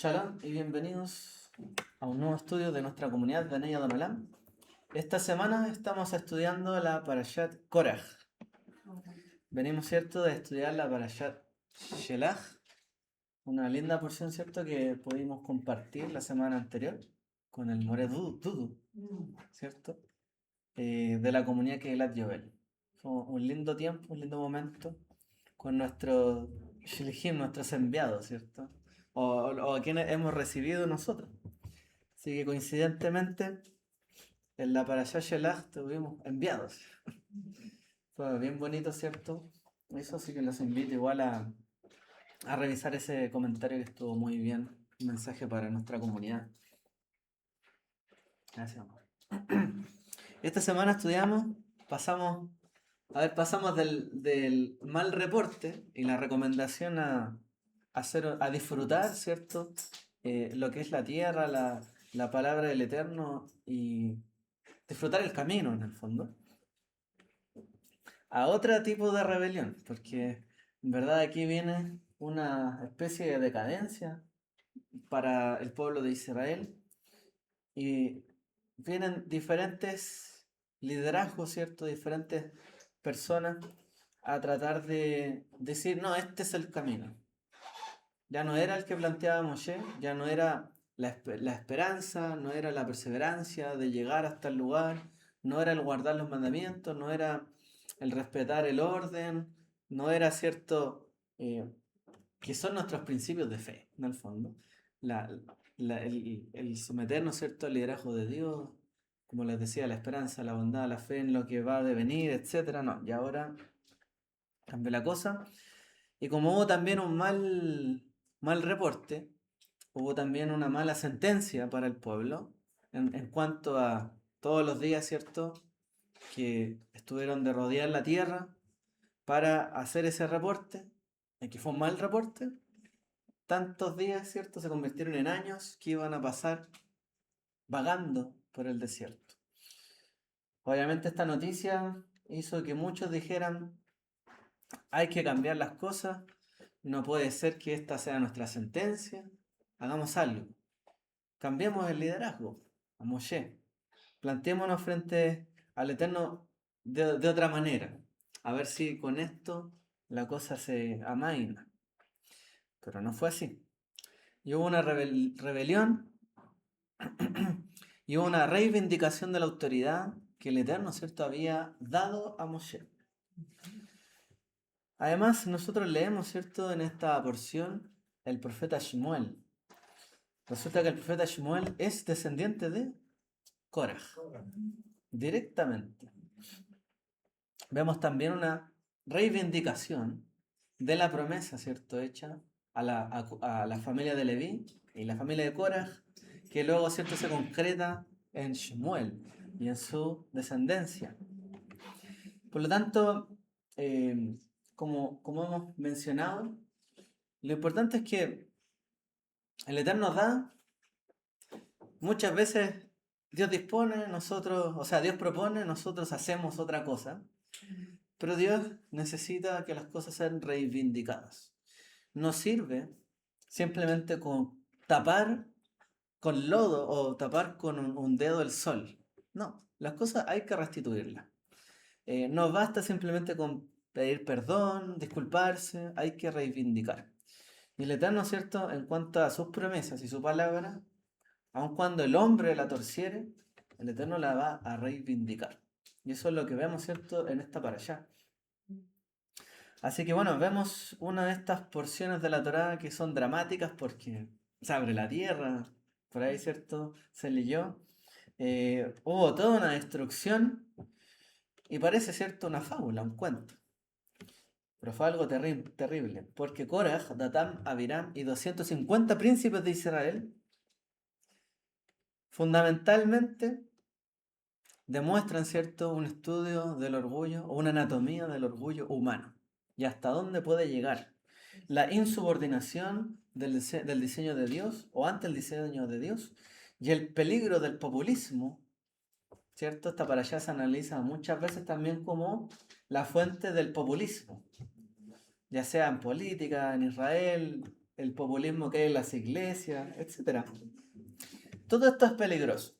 Shalom y bienvenidos a un nuevo estudio de nuestra comunidad de Ney Adonolam. Esta semana estamos estudiando la Parashat Korach. Venimos, ¿cierto?, de estudiar la Parashat Shelach, una linda porción, ¿cierto?, que pudimos compartir la semana anterior con el More Dudu, ¿cierto?, de la comunidad Keilat Yovel. Fue un lindo tiempo, un lindo momento con nuestros Shilhim, nuestros enviados, ¿cierto? O a quienes hemos recibido nosotros. Así que coincidentemente, en la Parashat Shelach tuvimos enviados. Fue bien bonito, ¿cierto? Eso sí que los invito igual a revisar ese comentario que estuvo muy bien. Un mensaje para nuestra comunidad. Gracias, amor. Esta semana pasamos del mal reporte y la recomendación a disfrutar, ¿cierto? Lo que es la tierra, la palabra del Eterno y disfrutar el camino en el fondo, a otro tipo de rebelión, porque en verdad aquí viene una especie de decadencia para el pueblo de Israel y vienen diferentes liderazgos, ¿cierto? Diferentes personas a tratar de decir, no, este es el camino. Ya no era el que planteaba Moshe, ya no era la esperanza, no era la perseverancia de llegar hasta el lugar, no era el guardar los mandamientos, no era el respetar el orden, no era cierto, que son nuestros principios de fe, en el fondo. La, el someternos, ¿cierto?, al liderazgo de Dios, como les decía, la esperanza, la bondad, la fe en lo que va a devenir, etc. No, y ahora cambió la cosa. Y como hubo también un mal reporte, hubo también una mala sentencia para el pueblo en cuanto a todos los días, ¿cierto?, que estuvieron de rodear la tierra para hacer ese reporte, que fue un mal reporte. Tantos días, ¿cierto?, se convirtieron en años que iban a pasar vagando por el desierto. Obviamente esta noticia hizo que muchos dijeran, hay que cambiar las cosas, no puede ser que esta sea nuestra sentencia, hagamos algo. Cambiemos el liderazgo a Moshe. Planteémonos frente al Eterno de otra manera. A ver si con esto la cosa se amaina. Pero no fue así. Y hubo una rebelión y hubo una reivindicación de la autoridad que el Eterno, ¿cierto?, había dado a Moshe. Además, nosotros leemos, ¿cierto?, en esta porción el profeta Shmuel. Resulta que el profeta Shmuel es descendiente de Korach, directamente. Vemos también una reivindicación de la promesa, ¿cierto?, hecha a la familia de Leví y la familia de Korach, que luego, ¿cierto?, se concreta en Shmuel y en su descendencia. Por lo tanto, como hemos mencionado, lo importante es que el Eterno nos da, muchas veces Dios dispone, Dios propone, nosotros hacemos otra cosa, pero Dios necesita que las cosas sean reivindicadas. No sirve simplemente con tapar con lodo o tapar con un dedo el sol. No, las cosas hay que restituirlas. No basta simplemente con pedir perdón, disculparse, hay que reivindicar. Y el Eterno, ¿cierto?, en cuanto a sus promesas y su palabra, aun cuando el hombre la torciere, el Eterno la va a reivindicar. Y eso es lo que vemos, ¿cierto?, en esta parashá. Así que bueno, vemos una de estas porciones de la Torá que son dramáticas porque se abre la tierra, por ahí, ¿cierto?, se leyó. Hubo toda una destrucción y parece, ¿cierto?, una fábula, un cuento. Pero fue algo terrible, porque Korach, Datam, Abiram y 250 príncipes de Israel fundamentalmente demuestran, ¿cierto?, un estudio del orgullo o una anatomía del orgullo humano y hasta dónde puede llegar la insubordinación del diseño de Dios o ante el diseño de Dios y el peligro del populismo, ¿cierto? Esta para allá se analiza muchas veces también como la fuente del populismo, ya sea en política, en Israel, el populismo que hay en las iglesias, etc. Todo esto es peligroso.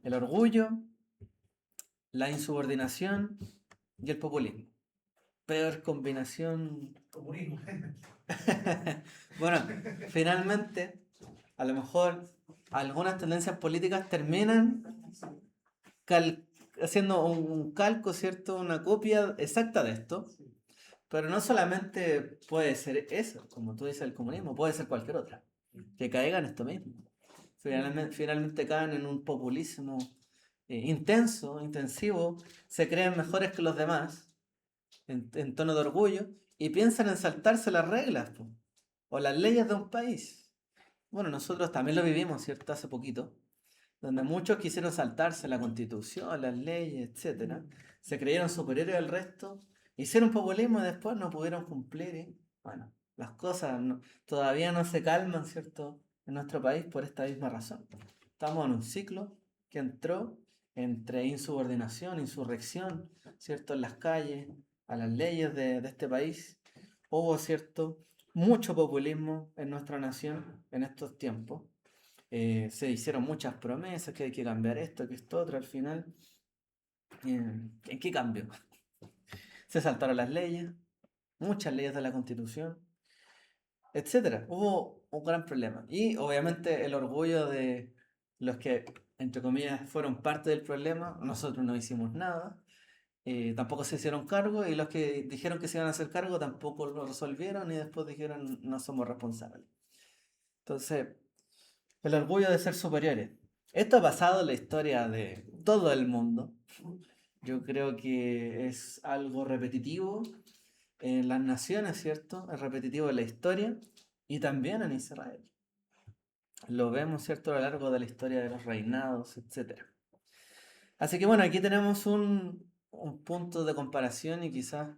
El orgullo, la insubordinación y el populismo. Peor combinación. Comunismo. Bueno, finalmente, a lo mejor algunas tendencias políticas terminan haciendo un calco, ¿cierto? Una copia exacta de esto. Pero no solamente puede ser eso, como tú dices, el comunismo, puede ser cualquier otra. Que caiga en esto mismo. Finalmente caen en un populismo intenso, intensivo, se creen mejores que los demás, en tono de orgullo, y piensan en saltarse las reglas po, o las leyes de un país. Bueno, nosotros también lo vivimos, ¿cierto? Hace poquito, donde muchos quisieron saltarse la constitución, las leyes, etcétera. Se creyeron superiores al resto, hicieron populismo y después no pudieron cumplir. Y, bueno, las cosas todavía no se calman, ¿cierto? En nuestro país por esta misma razón. Estamos en un ciclo que entró entre insubordinación, insurrección, ¿cierto? En las calles, a las leyes de este país. Hubo, ¿cierto? Mucho populismo en nuestra nación en estos tiempos. Se hicieron muchas promesas, que hay que cambiar esto, que esto otro, al final, ¿en qué cambio? Se saltaron las leyes, muchas leyes de la Constitución, etcétera. Hubo un gran problema. Y obviamente el orgullo de los que, entre comillas, fueron parte del problema, nosotros no hicimos nada, tampoco se hicieron cargo, y los que dijeron que se iban a hacer cargo tampoco lo resolvieron y después dijeron no somos responsables. Entonces, el orgullo de ser superiores. Esto ha pasado en la historia de todo el mundo. Yo creo que es algo repetitivo en las naciones, ¿cierto? Es repetitivo en la historia y también en Israel. Lo vemos, ¿cierto? A lo largo de la historia de los reinados, etc. Así que bueno, aquí tenemos un punto de comparación y quizás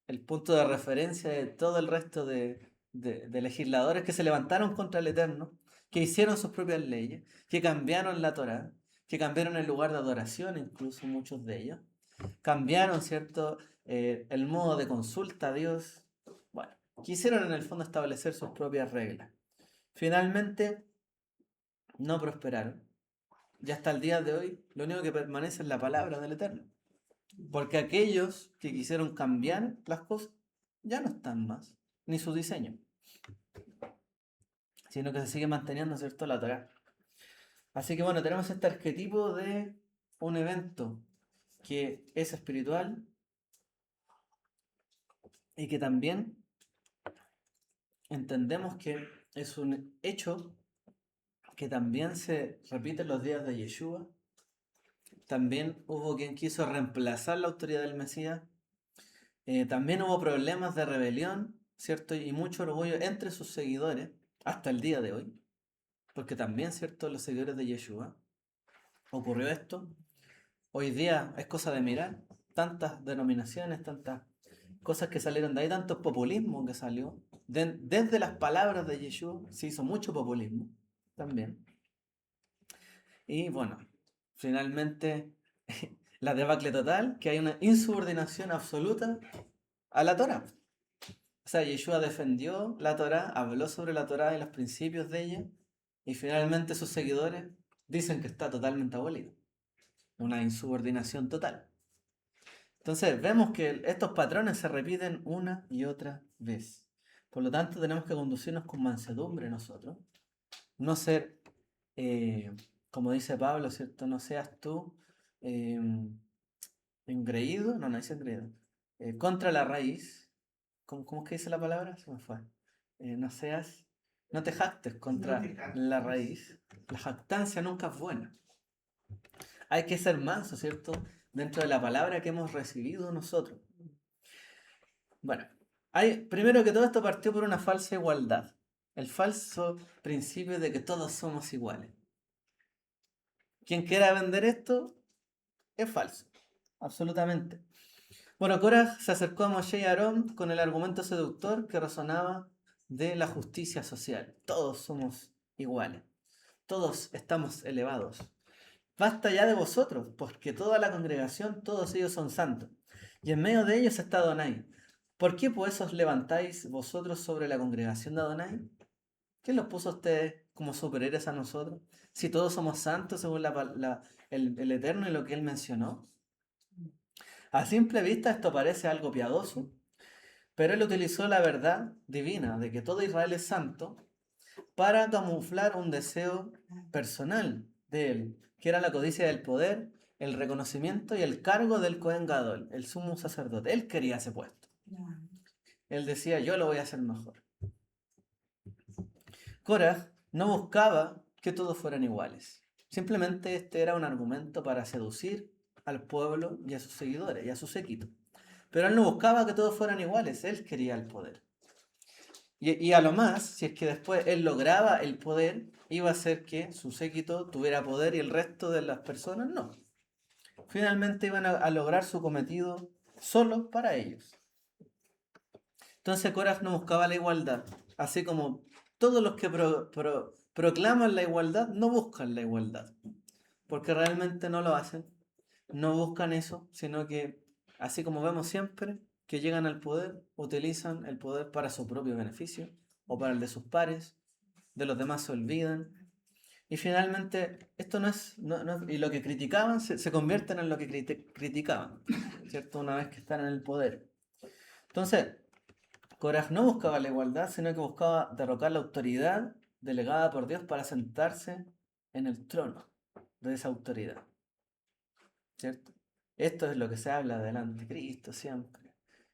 el punto de referencia de todo el resto de legisladores que se levantaron contra el Eterno, que hicieron sus propias leyes, que cambiaron la Torá, que cambiaron el lugar de adoración, incluso muchos de ellos, cambiaron, ¿cierto?, el modo de consulta a Dios. Bueno, quisieron en el fondo establecer sus propias reglas. Finalmente, no prosperaron. Y hasta el día de hoy, lo único que permanece es la palabra del Eterno. Porque aquellos que quisieron cambiar las cosas ya no están más, ni su diseño, sino que se sigue manteniendo, ¿cierto?, la Torá. Así que bueno, tenemos este arquetipo de un evento que es espiritual y que también entendemos que es un hecho que también se repite en los días de Yeshua. También hubo quien quiso reemplazar la autoridad del Mesías. También hubo problemas de rebelión, ¿cierto? Y mucho orgullo entre sus seguidores hasta el día de hoy. Porque también, ¿cierto? Los seguidores de Yeshua ocurrió esto. Hoy día es cosa de mirar. Tantas denominaciones, tantas cosas que salieron de ahí, tanto populismo que salió. Desde las palabras de Yeshua se hizo mucho populismo también. Y bueno, finalmente la debacle total, que hay una insubordinación absoluta a la Torah. O sea, Yeshua defendió la Torah, habló sobre la Torah y los principios de ella, y finalmente sus seguidores dicen que está totalmente abolido. Una insubordinación total. Entonces, vemos que estos patrones se repiten una y otra vez. Por lo tanto, tenemos que conducirnos con mansedumbre nosotros. No ser, como dice Pablo, ¿cierto? No seas tú eh, engreído, no dice engreído, contra la raíz. ¿Cómo es que dice la palabra? Se me fue. No seas, no te jactes contra la raíz. La jactancia nunca es buena. Hay que ser manso, ¿cierto? Dentro de la palabra que hemos recibido nosotros. Bueno, primero que todo esto partió por una falsa igualdad. El falso principio de que todos somos iguales. Quien quiera vender esto es falso. Absolutamente. Bueno, Korah se acercó a Moshe y Aarón con el argumento seductor que resonaba de la justicia social. Todos somos iguales. Todos estamos elevados. Basta ya de vosotros, porque toda la congregación, todos ellos son santos. Y en medio de ellos está Adonai. ¿Por qué pues os levantáis vosotros sobre la congregación de Adonai? ¿Quién los puso a ustedes como superiores a nosotros? Si todos somos santos según el Eterno y lo que Él mencionó. A simple vista esto parece algo piadoso, pero Él utilizó la verdad divina de que todo Israel es santo para camuflar un deseo personal de Él, que era la codicia del poder, el reconocimiento y el cargo del Cohen Gadol, el sumo sacerdote. Él quería ese puesto. Él decía, yo lo voy a hacer mejor. Korah no buscaba que todos fueran iguales. Simplemente este era un argumento para seducir al pueblo y a sus seguidores y a su séquito. Pero él no buscaba que todos fueran iguales, él quería el poder. Y a lo más, si es que después él lograba el poder, iba a hacer que su séquito tuviera poder y el resto de las personas no. Finalmente iban a lograr su cometido solo para ellos. Entonces Korah no buscaba la igualdad, así como todos los que proclaman la igualdad no buscan la igualdad, porque realmente no lo hacen, no buscan eso, sino que, así como vemos siempre, que llegan al poder, utilizan el poder para su propio beneficio o para el de sus pares, de los demás se olvidan. Y finalmente, esto y lo que criticaban se convierten en lo que criticaban, ¿cierto? Una vez que están en el poder. Entonces, Korah no buscaba la igualdad, sino que buscaba derrocar la autoridad delegada por Dios para sentarse en el trono de esa autoridad, ¿cierto? Esto es lo que se habla del anticristo siempre.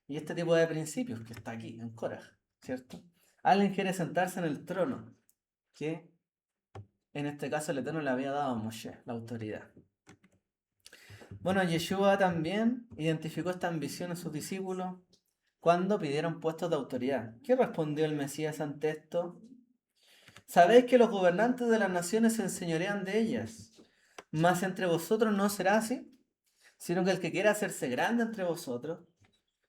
Y este tipo de principios que está aquí, en Korah, ¿cierto? Alguien quiere sentarse en el trono, que en este caso el Eterno le había dado a Moshe, la autoridad. Bueno, Yeshua también identificó esta ambición en sus discípulos cuando pidieron puestos de autoridad. ¿Qué respondió el Mesías ante esto? Sabéis que los gobernantes de las naciones se enseñorean de ellas, mas entre vosotros no será así, sino que el que quiera hacerse grande entre vosotros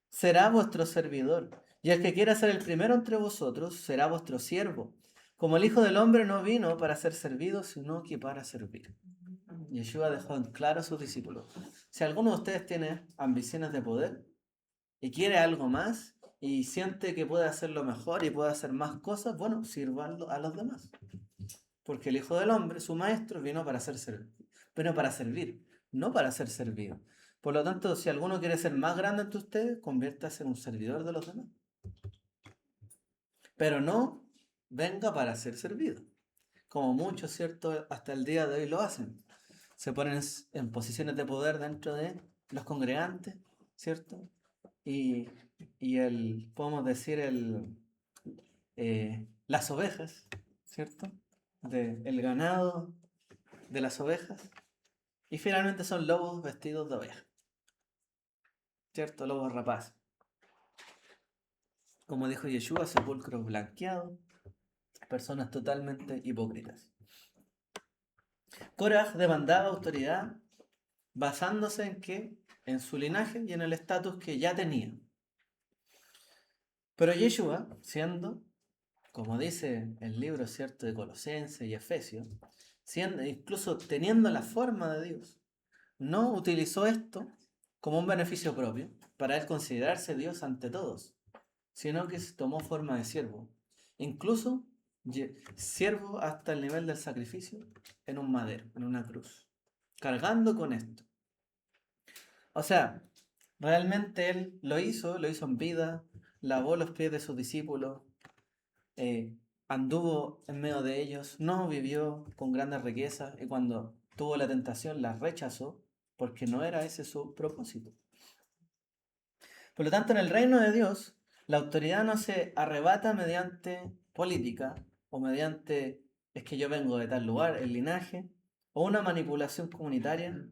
será vuestro servidor, y el que quiera ser el primero entre vosotros será vuestro siervo. Como el Hijo del Hombre no vino para ser servido, sino que para servir. Yeshua dejó en claro a sus discípulos: si alguno de ustedes tiene ambiciones de poder y quiere algo más y siente que puede hacerlo mejor y puede hacer más cosas, bueno, sírvanlo a los demás. Porque el Hijo del Hombre, su maestro, vino para servir, no para ser servido. Por lo tanto, si alguno quiere ser más grande entre ustedes, conviértase en un servidor de los demás. Pero no venga para ser servido, como muchos, ¿cierto?, hasta el día de hoy lo hacen. Se ponen en posiciones de poder dentro de los congregantes, ¿cierto? Y podemos decir, las ovejas, ¿cierto? El ganado de las ovejas. Y finalmente son lobos vestidos de oveja, ¿cierto? Lobos rapaces. Como dijo Yeshua, sepulcros blanqueados, personas totalmente hipócritas. Korah demandaba autoridad basándose en su linaje y en el estatus que ya tenía. Pero Yeshua, siendo, como dice el libro, ¿cierto?, de Colosenses y Efesios, incluso teniendo la forma de Dios, no utilizó esto como un beneficio propio para él considerarse Dios ante todos, sino que tomó forma de siervo, incluso siervo hasta el nivel del sacrificio en un madero, en una cruz, cargando con esto. O sea, realmente él lo hizo en vida, lavó los pies de sus discípulos, anduvo en medio de ellos, no vivió con grandes riquezas y cuando tuvo la tentación la rechazó porque no era ese su propósito. Por lo tanto, en el reino de Dios, la autoridad no se arrebata mediante política o mediante es que yo vengo de tal lugar, el linaje, o una manipulación comunitaria,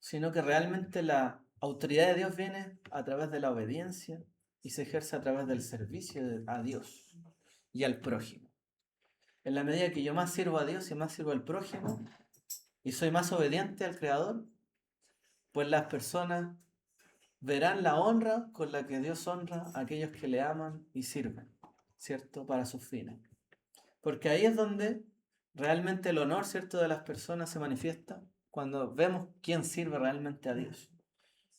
sino que realmente la autoridad de Dios viene a través de la obediencia y se ejerce a través del servicio a Dios y al prójimo. En la medida que yo más sirvo a Dios y más sirvo al prójimo y soy más obediente al Creador, pues las personas verán la honra con la que Dios honra a aquellos que le aman y sirven, ¿cierto?, para sus fines. Porque ahí es donde realmente el honor, ¿cierto?, de las personas se manifiesta, cuando vemos quién sirve realmente a Dios.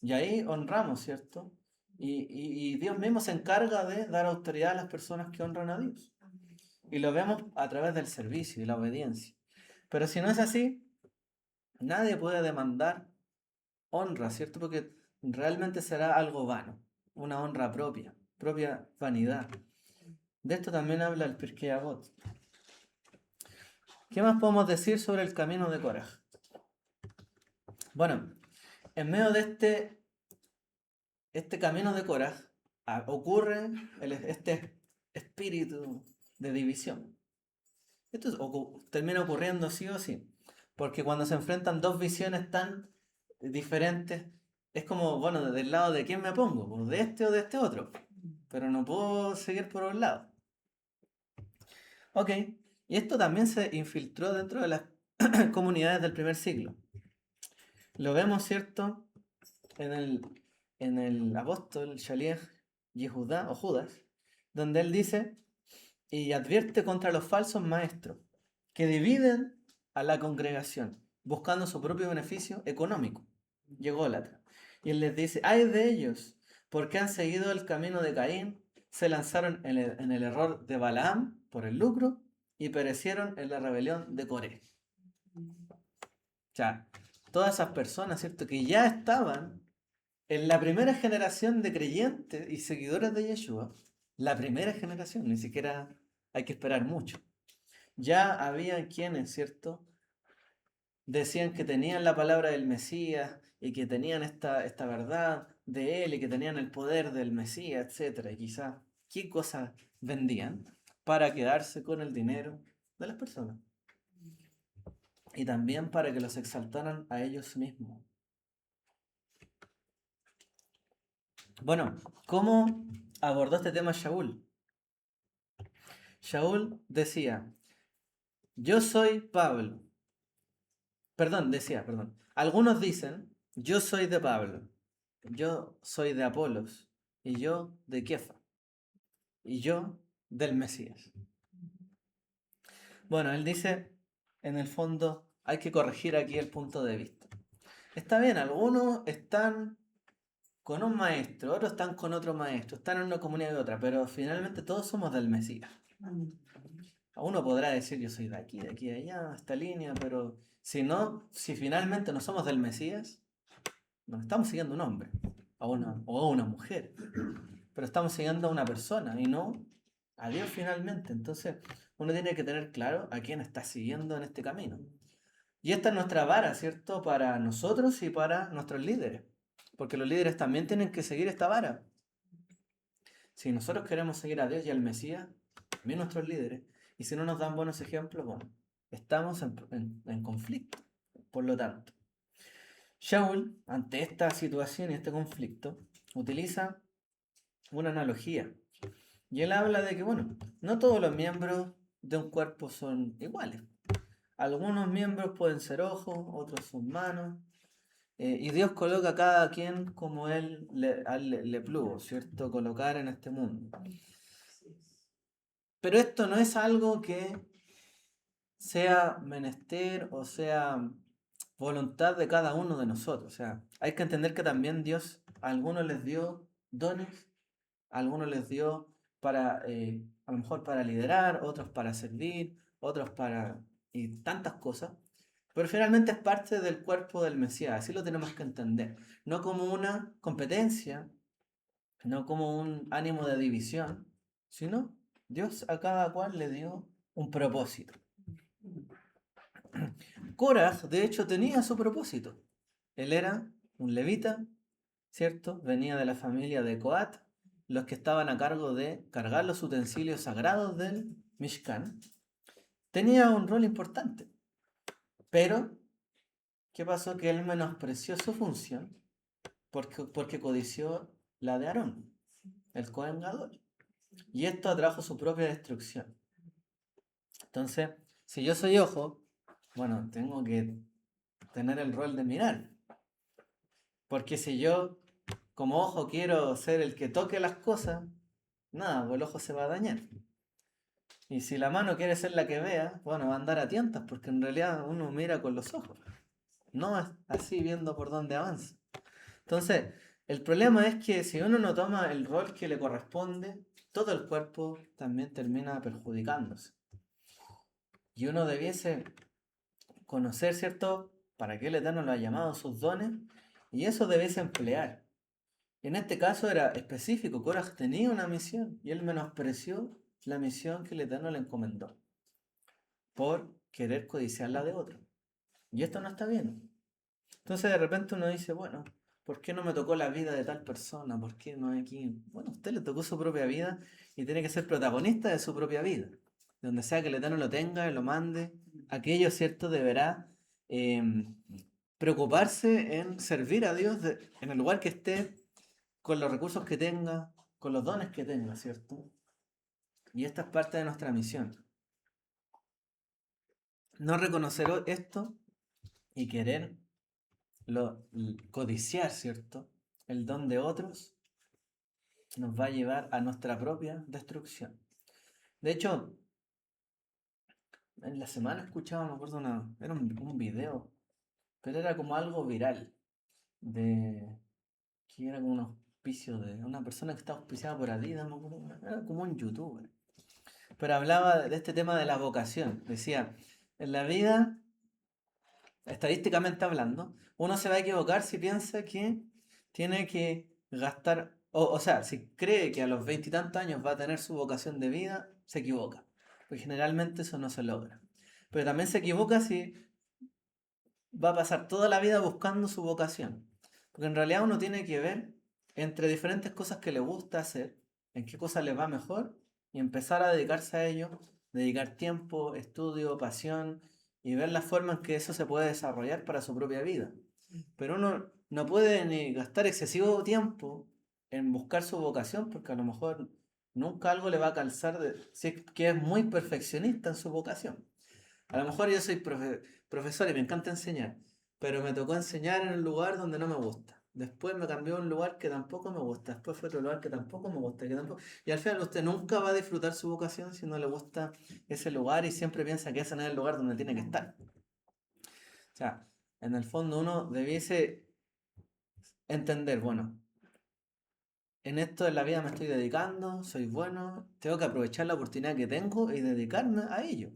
Y ahí honramos, ¿cierto? Y Dios mismo se encarga de dar autoridad a las personas que honran a Dios. Y lo vemos a través del servicio y la obediencia. Pero si no es así, nadie puede demandar honra, ¿cierto? Porque realmente será algo vano, una honra propia vanidad. De esto también habla el Pirkei Avot. ¿Qué más podemos decir sobre el camino de Korah? Bueno, en medio de este camino de Korah ocurre este espíritu de división. Esto termina ocurriendo sí o sí, porque cuando se enfrentan dos visiones tan diferentes, es como, bueno, ¿del lado de quién me pongo? ¿Pues de este o de este otro? Pero no puedo seguir por un lado. Ok, y esto también se infiltró dentro de las comunidades del primer siglo. Lo vemos, ¿cierto? En el apóstol Shaliach Yehudá o Judas, donde él dice y advierte contra los falsos maestros que dividen a la congregación buscando su propio beneficio económico. Llegó Ególatra. Y él les dice, ay de ellos, porque han seguido el camino de Caín, se lanzaron en el error de Balaam por el lucro y perecieron en la rebelión de Coré. O sea, todas esas personas, ¿cierto? Que ya estaban en la primera generación de creyentes y seguidores de Yeshua, la primera generación, ni siquiera hay que esperar mucho. Ya había quienes, ¿cierto? Decían que tenían la palabra del Mesías y que tenían esta verdad de él y que tenían el poder del Mesías, etc. Y quizás, ¿qué cosas vendían para quedarse con el dinero de las personas? Y también para que los exaltaran a ellos mismos. Bueno, ¿cómo abordó este tema Shaul? Shaul decía, yo soy Pablo. Perdón. Algunos dicen, yo soy de Pablo, yo soy de Apolos, y yo de Kefa, y yo del Mesías. Bueno, él dice, en el fondo, hay que corregir aquí el punto de vista. Está bien, algunos están con un maestro, otros están con otro maestro, están en una comunidad y otra, pero finalmente todos somos del Mesías. Uno podrá decir yo soy de aquí, de allá, esta línea, pero si finalmente no somos del Mesías, no estamos siguiendo a un hombre o a una mujer, pero estamos siguiendo a una persona y no a Dios finalmente. Entonces uno tiene que tener claro a quién está siguiendo en este camino. Y esta es nuestra vara, ¿cierto? Para nosotros y para nuestros líderes, porque los líderes también tienen que seguir esta vara. Si nosotros queremos seguir a Dios y al Mesías, también nuestros líderes, y si no nos dan buenos ejemplos, bueno, estamos en conflicto. Por lo tanto, Shaul, ante esta situación y este conflicto, utiliza una analogía. Y él habla de que, bueno, no todos los miembros de un cuerpo son iguales. Algunos miembros pueden ser ojos, otros son manos. Y Dios coloca a cada quien como Él le plugo, ¿cierto? Colocar en este mundo. Pero esto no es algo que sea menester o sea voluntad de cada uno de nosotros. O sea, hay que entender que también Dios a algunos les dio dones, a algunos les dio para, a lo mejor para liderar, otros para servir, otros para... y tantas cosas. Pero finalmente es parte del cuerpo del Mesías, así lo tenemos que entender. No como una competencia, no como un ánimo de división, sino Dios a cada cual le dio un propósito. Korah, de hecho, tenía su propósito. Él era un levita, ¿cierto? Venía de la familia de Coat, los que estaban a cargo de cargar los utensilios sagrados del Mishkan. Tenía un rol importante, pero ¿qué pasó? Que él menospreció su función porque codició la de Aarón, el Cohen Gadol. Y esto atrajo su propia destrucción. Entonces, si yo soy ojo, bueno, tengo que tener el rol de mirar. Porque si yo, como ojo, quiero ser el que toque las cosas, nada, pues el ojo se va a dañar. Y si la mano quiere ser la que vea, bueno, va a andar a tientas, porque en realidad uno mira con los ojos. No es así viendo por dónde avanza. Entonces, el problema es que si uno no toma el rol que le corresponde, todo el cuerpo también termina perjudicándose. Y uno debiese conocer, ¿cierto?, para qué el Eterno lo ha llamado, sus dones, y eso debiese emplear. En este caso era específico, Korah tenía una misión y él menospreció la misión que el Eterno le encomendó por querer codiciar la de otro. Y esto no está bien. Entonces de repente uno dice, bueno, ¿por qué no me tocó la vida de tal persona? ¿Por qué no hay aquí? Bueno, a usted le tocó su propia vida y tiene que ser protagonista de su propia vida. Donde sea que el Eterno lo tenga y lo mande, aquello, ¿cierto?, deberá preocuparse en servir a Dios en el lugar que esté, con los recursos que tenga, con los dones que tenga, ¿cierto? Y esta es parte de nuestra misión. No reconocer esto y querer codiciar, ¿cierto?, el don de otros nos va a llevar a nuestra propia destrucción. De hecho, en la semana escuchaba, me acuerdo, era un video, pero era como algo viral, de que era como un auspicio de una persona que estaba auspiciada por Adidas, me acuerdo, era como un youtuber. Pero hablaba de este tema de la vocación. Decía, en la vida, estadísticamente hablando, uno se va a equivocar si piensa que tiene que gastar, o sea, si cree que a los veintitantos años va a tener su vocación de vida, se equivoca. Porque generalmente eso no se logra. Pero también se equivoca si va a pasar toda la vida buscando su vocación. Porque en realidad uno tiene que ver entre diferentes cosas que le gusta hacer, en qué cosas le va mejor, y empezar a dedicarse a ello, dedicar tiempo, estudio, pasión, y ver la forma en que eso se puede desarrollar para su propia vida. Pero uno no puede ni gastar excesivo tiempo en buscar su vocación, porque a lo mejor nunca algo le va a calzar si es que es muy perfeccionista en su vocación. A lo mejor yo soy profesor y me encanta enseñar, pero me tocó enseñar en un lugar donde no me gusta. Después me cambió a un lugar que tampoco me gusta. Después fue otro lugar que tampoco me gusta. Y al final usted nunca va a disfrutar su vocación si no le gusta ese lugar y siempre piensa que ese no es el lugar donde tiene que estar. O sea, en el fondo uno debiese entender, bueno, en esto de la vida me estoy dedicando, soy bueno, tengo que aprovechar la oportunidad que tengo y dedicarme a ello.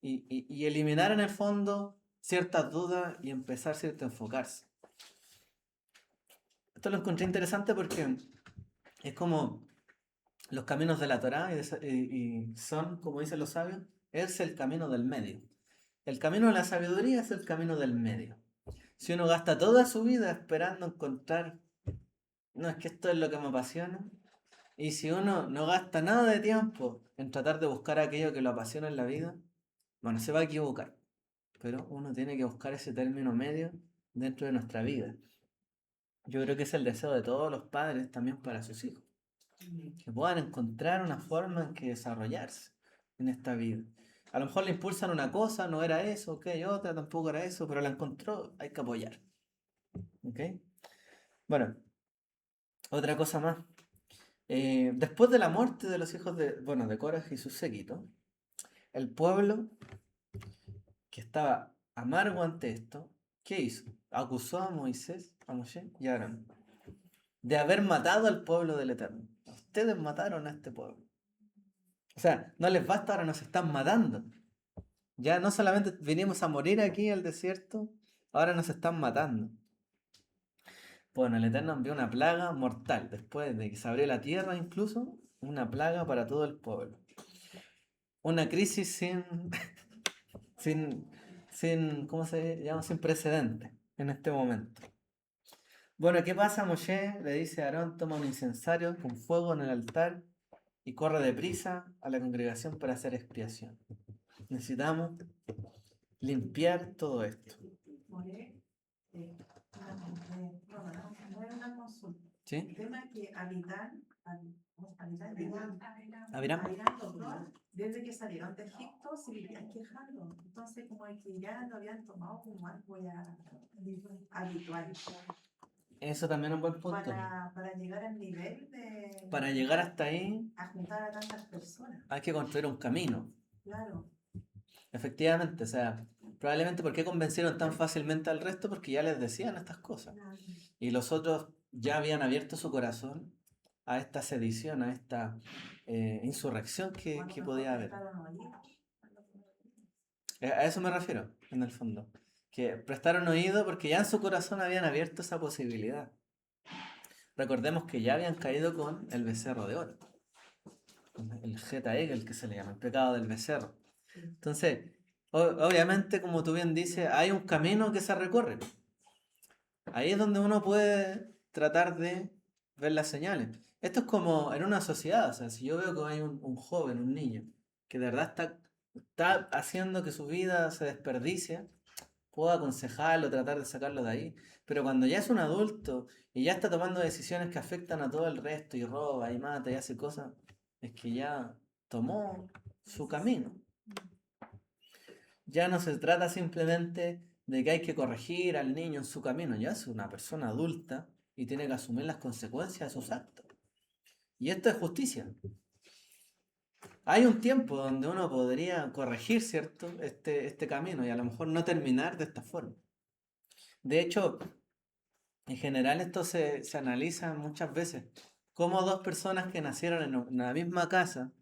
Y eliminar en el fondo ciertas dudas y empezar, ¿cierto?, a enfocarse. Esto lo encontré interesante porque es como los caminos de la Torá y son, como dicen los sabios, es el camino del medio. El camino de la sabiduría es el camino del medio. Si uno gasta toda su vida esperando encontrar, no, es que esto es lo que me apasiona, y si uno no gasta nada de tiempo en tratar de buscar aquello que lo apasiona en la vida, bueno, se va a equivocar. Pero uno tiene que buscar ese término medio dentro de nuestra vida. Yo creo que es el deseo de todos los padres también para sus hijos, que puedan encontrar una forma en que desarrollarse en esta vida. A lo mejor le impulsan una cosa, no era eso, ok, otra tampoco era eso, pero la encontró, hay que apoyar. ¿Ok? Bueno, otra cosa más. Después de la muerte de los hijos de Korah y su séquito, el pueblo, que estaba amargo ante esto, ¿qué hizo? Acusó a Moisés, a Moshe y a Aarón de haber matado al pueblo del Eterno. Ustedes mataron a este pueblo. O sea, no les basta, ahora nos están matando. Ya no solamente vinimos a morir aquí en el desierto, ahora nos están matando. Bueno, el Eterno envió una plaga mortal, después de que se abrió la tierra incluso, una plaga para todo el pueblo. Una crisis sin, ¿cómo se llama? Sin precedente en este momento. Bueno, ¿qué pasa? Moshe le dice a Aarón, toma un incensario con fuego en el altar y corre deprisa a la congregación para hacer expiación. Necesitamos limpiar todo esto. No es una consulta. ¿Sí? El tema es que Abiram. los dos, desde que salieron de Egipto, se vivían quejando. Entonces, como que ya lo habían tomado como algo ya habitual. Eso también es un buen punto. Para llegar al nivel de... Para llegar hasta ahí, a juntar a tantas personas. hay que construir un camino. Claro. Efectivamente, o sea, probablemente ¿por qué convencieron tan fácilmente al resto? Porque ya les decían estas cosas. Claro. Y los otros ya habían abierto su corazón a esta sedición, a esta insurrección que podía haber. A eso me refiero, en el fondo. Que prestaron oído porque ya en su corazón habían abierto esa posibilidad. Recordemos que ya habían caído con el becerro de oro, con el Geta Egel que se le llama, el pecado del becerro. Entonces, obviamente, como tú bien dices, hay un camino que se recorre. Ahí es donde uno puede tratar de ver las señales. Esto es como en una sociedad, o sea, si yo veo que hay un joven, un niño, que de verdad está haciendo que su vida se desperdicie, puedo aconsejarlo, tratar de sacarlo de ahí. Pero cuando ya es un adulto y ya está tomando decisiones que afectan a todo el resto y roba y mata y hace cosas, es que ya tomó su camino. Ya no se trata simplemente de que hay que corregir al niño en su camino, ya es una persona adulta y tiene que asumir las consecuencias de sus actos. Y esto es justicia. Hay un tiempo donde uno podría corregir, ¿cierto? Este camino y a lo mejor no terminar de esta forma. De hecho, en general esto se analiza muchas veces. Como dos personas que nacieron en una misma casa,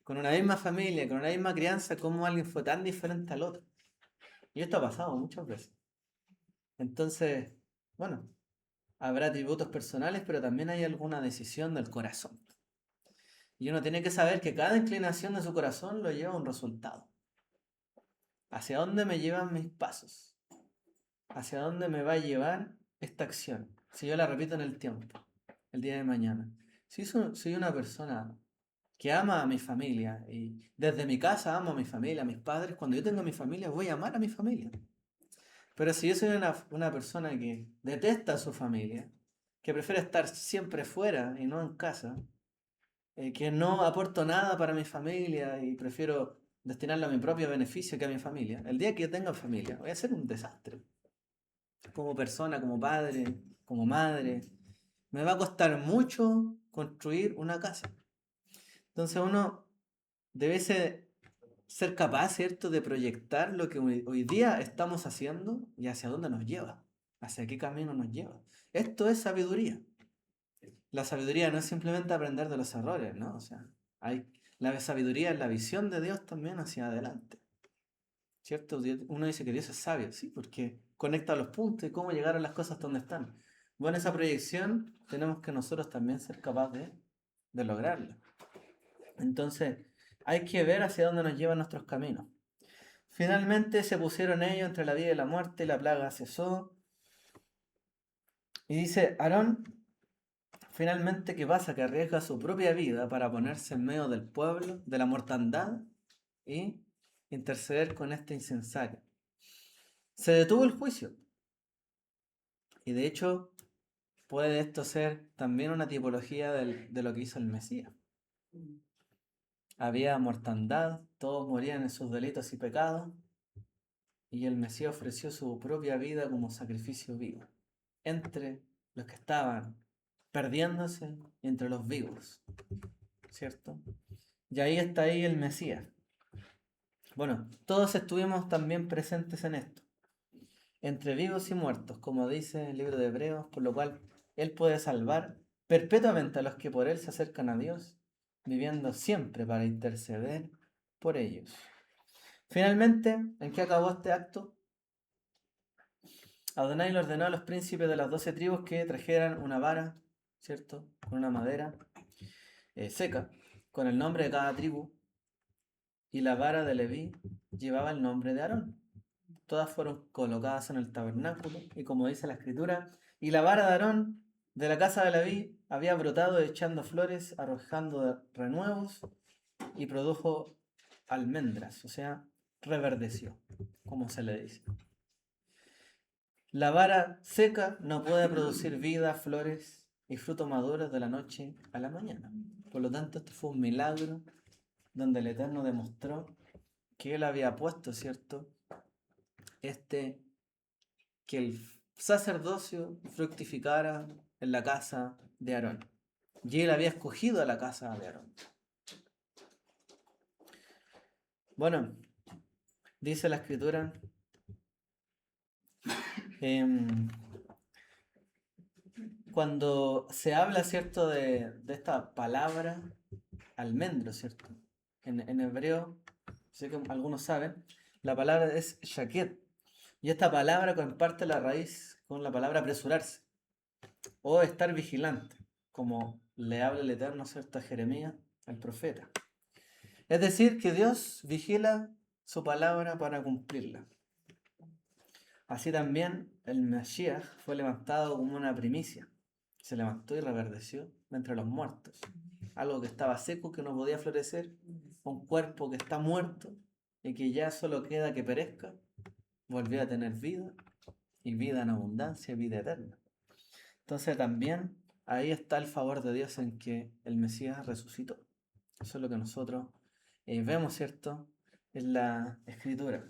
con una misma familia, con una misma crianza, cómo alguien fue tan diferente al otro. Y esto ha pasado muchas veces. Entonces, bueno, habrá atributos personales, pero también hay alguna decisión del corazón. Y uno tiene que saber que cada inclinación de su corazón lo lleva a un resultado. ¿Hacia dónde me llevan mis pasos? ¿Hacia dónde me va a llevar esta acción? Si yo la repito en el tiempo, el día de mañana. Si soy una persona que ama a mi familia y desde mi casa amo a mi familia, a mis padres, cuando yo tengo mi familia voy a amar a mi familia. Pero si yo soy una persona que detesta a su familia, que prefiere estar siempre fuera y no en casa, que no aporto nada para mi familia y prefiero destinarlo a mi propio beneficio que a mi familia, el día que yo tenga familia voy a ser un desastre. Como persona, como padre, como madre, me va a costar mucho construir una casa. Entonces uno debe ser capaz, ¿cierto?, de proyectar lo que hoy día estamos haciendo y hacia dónde nos lleva, hacia qué camino nos lleva. Esto es sabiduría. La sabiduría no es simplemente aprender de los errores, ¿no? O sea, la sabiduría es la visión de Dios también hacia adelante. ¿Cierto? Uno dice que Dios es sabio, sí, porque conecta los puntos y cómo llegaron las cosas donde están. Bueno, esa proyección tenemos que nosotros también ser capaces de lograrla. Entonces, hay que ver hacia dónde nos llevan nuestros caminos. Finalmente se pusieron ellos entre la vida y la muerte, y la plaga cesó. Y dice, Aarón, finalmente, ¿qué pasa? Que arriesga su propia vida para ponerse en medio del pueblo, de la mortandad, y interceder con este incensario. Se detuvo el juicio. Y de hecho, puede esto ser también una tipología de lo que hizo el Mesías. Había mortandad, todos morían en sus delitos y pecados, y el Mesías ofreció su propia vida como sacrificio vivo, entre los que estaban perdiéndose y entre los vivos, ¿cierto? Y ahí está ahí el Mesías. Bueno, todos estuvimos también presentes en esto, entre vivos y muertos, como dice el libro de Hebreos, por lo cual Él puede salvar perpetuamente a los que por Él se acercan a Dios, viviendo siempre para interceder por ellos. Finalmente, ¿en qué acabó este acto? Adonai le ordenó a los príncipes de las 12 tribus que trajeran una vara, ¿cierto? Con una madera seca, con el nombre de cada tribu, y la vara de Leví llevaba el nombre de Aarón. Todas fueron colocadas en el tabernáculo, y como dice la escritura, y la vara de Aarón de la casa de Leví había brotado echando flores, arrojando renuevos, y produjo almendras, o sea, reverdeció, como se le dice. La vara seca no puede producir vida, flores y frutos maduros de la noche a la mañana. Por lo tanto, esto fue un milagro donde el Eterno demostró que Él había puesto, ¿cierto? Que el sacerdocio fructificara en la casa de Aarón. Y Él había escogido a la casa de Aarón. Bueno, dice la escritura, cuando se habla, ¿cierto?, de esta palabra almendro, ¿cierto? En hebreo, sé que algunos saben, La palabra es shaket. Y esta palabra comparte la raíz con la palabra apresurarse o estar vigilante, como le habla el Eterno, ¿cierto?, a Jeremías, el profeta. Es decir, que Dios vigila su palabra para cumplirla. Así también el Mashiach fue levantado como una primicia. Se levantó y reverdeció entre los muertos. Algo que estaba seco, que no podía florecer, un cuerpo que está muerto y que ya solo queda que perezca, volvió a tener vida y vida en abundancia, vida eterna. Entonces también ahí está el favor de Dios en que el Mesías resucitó. Eso es lo que nosotros vemos, ¿cierto?, en la Escritura.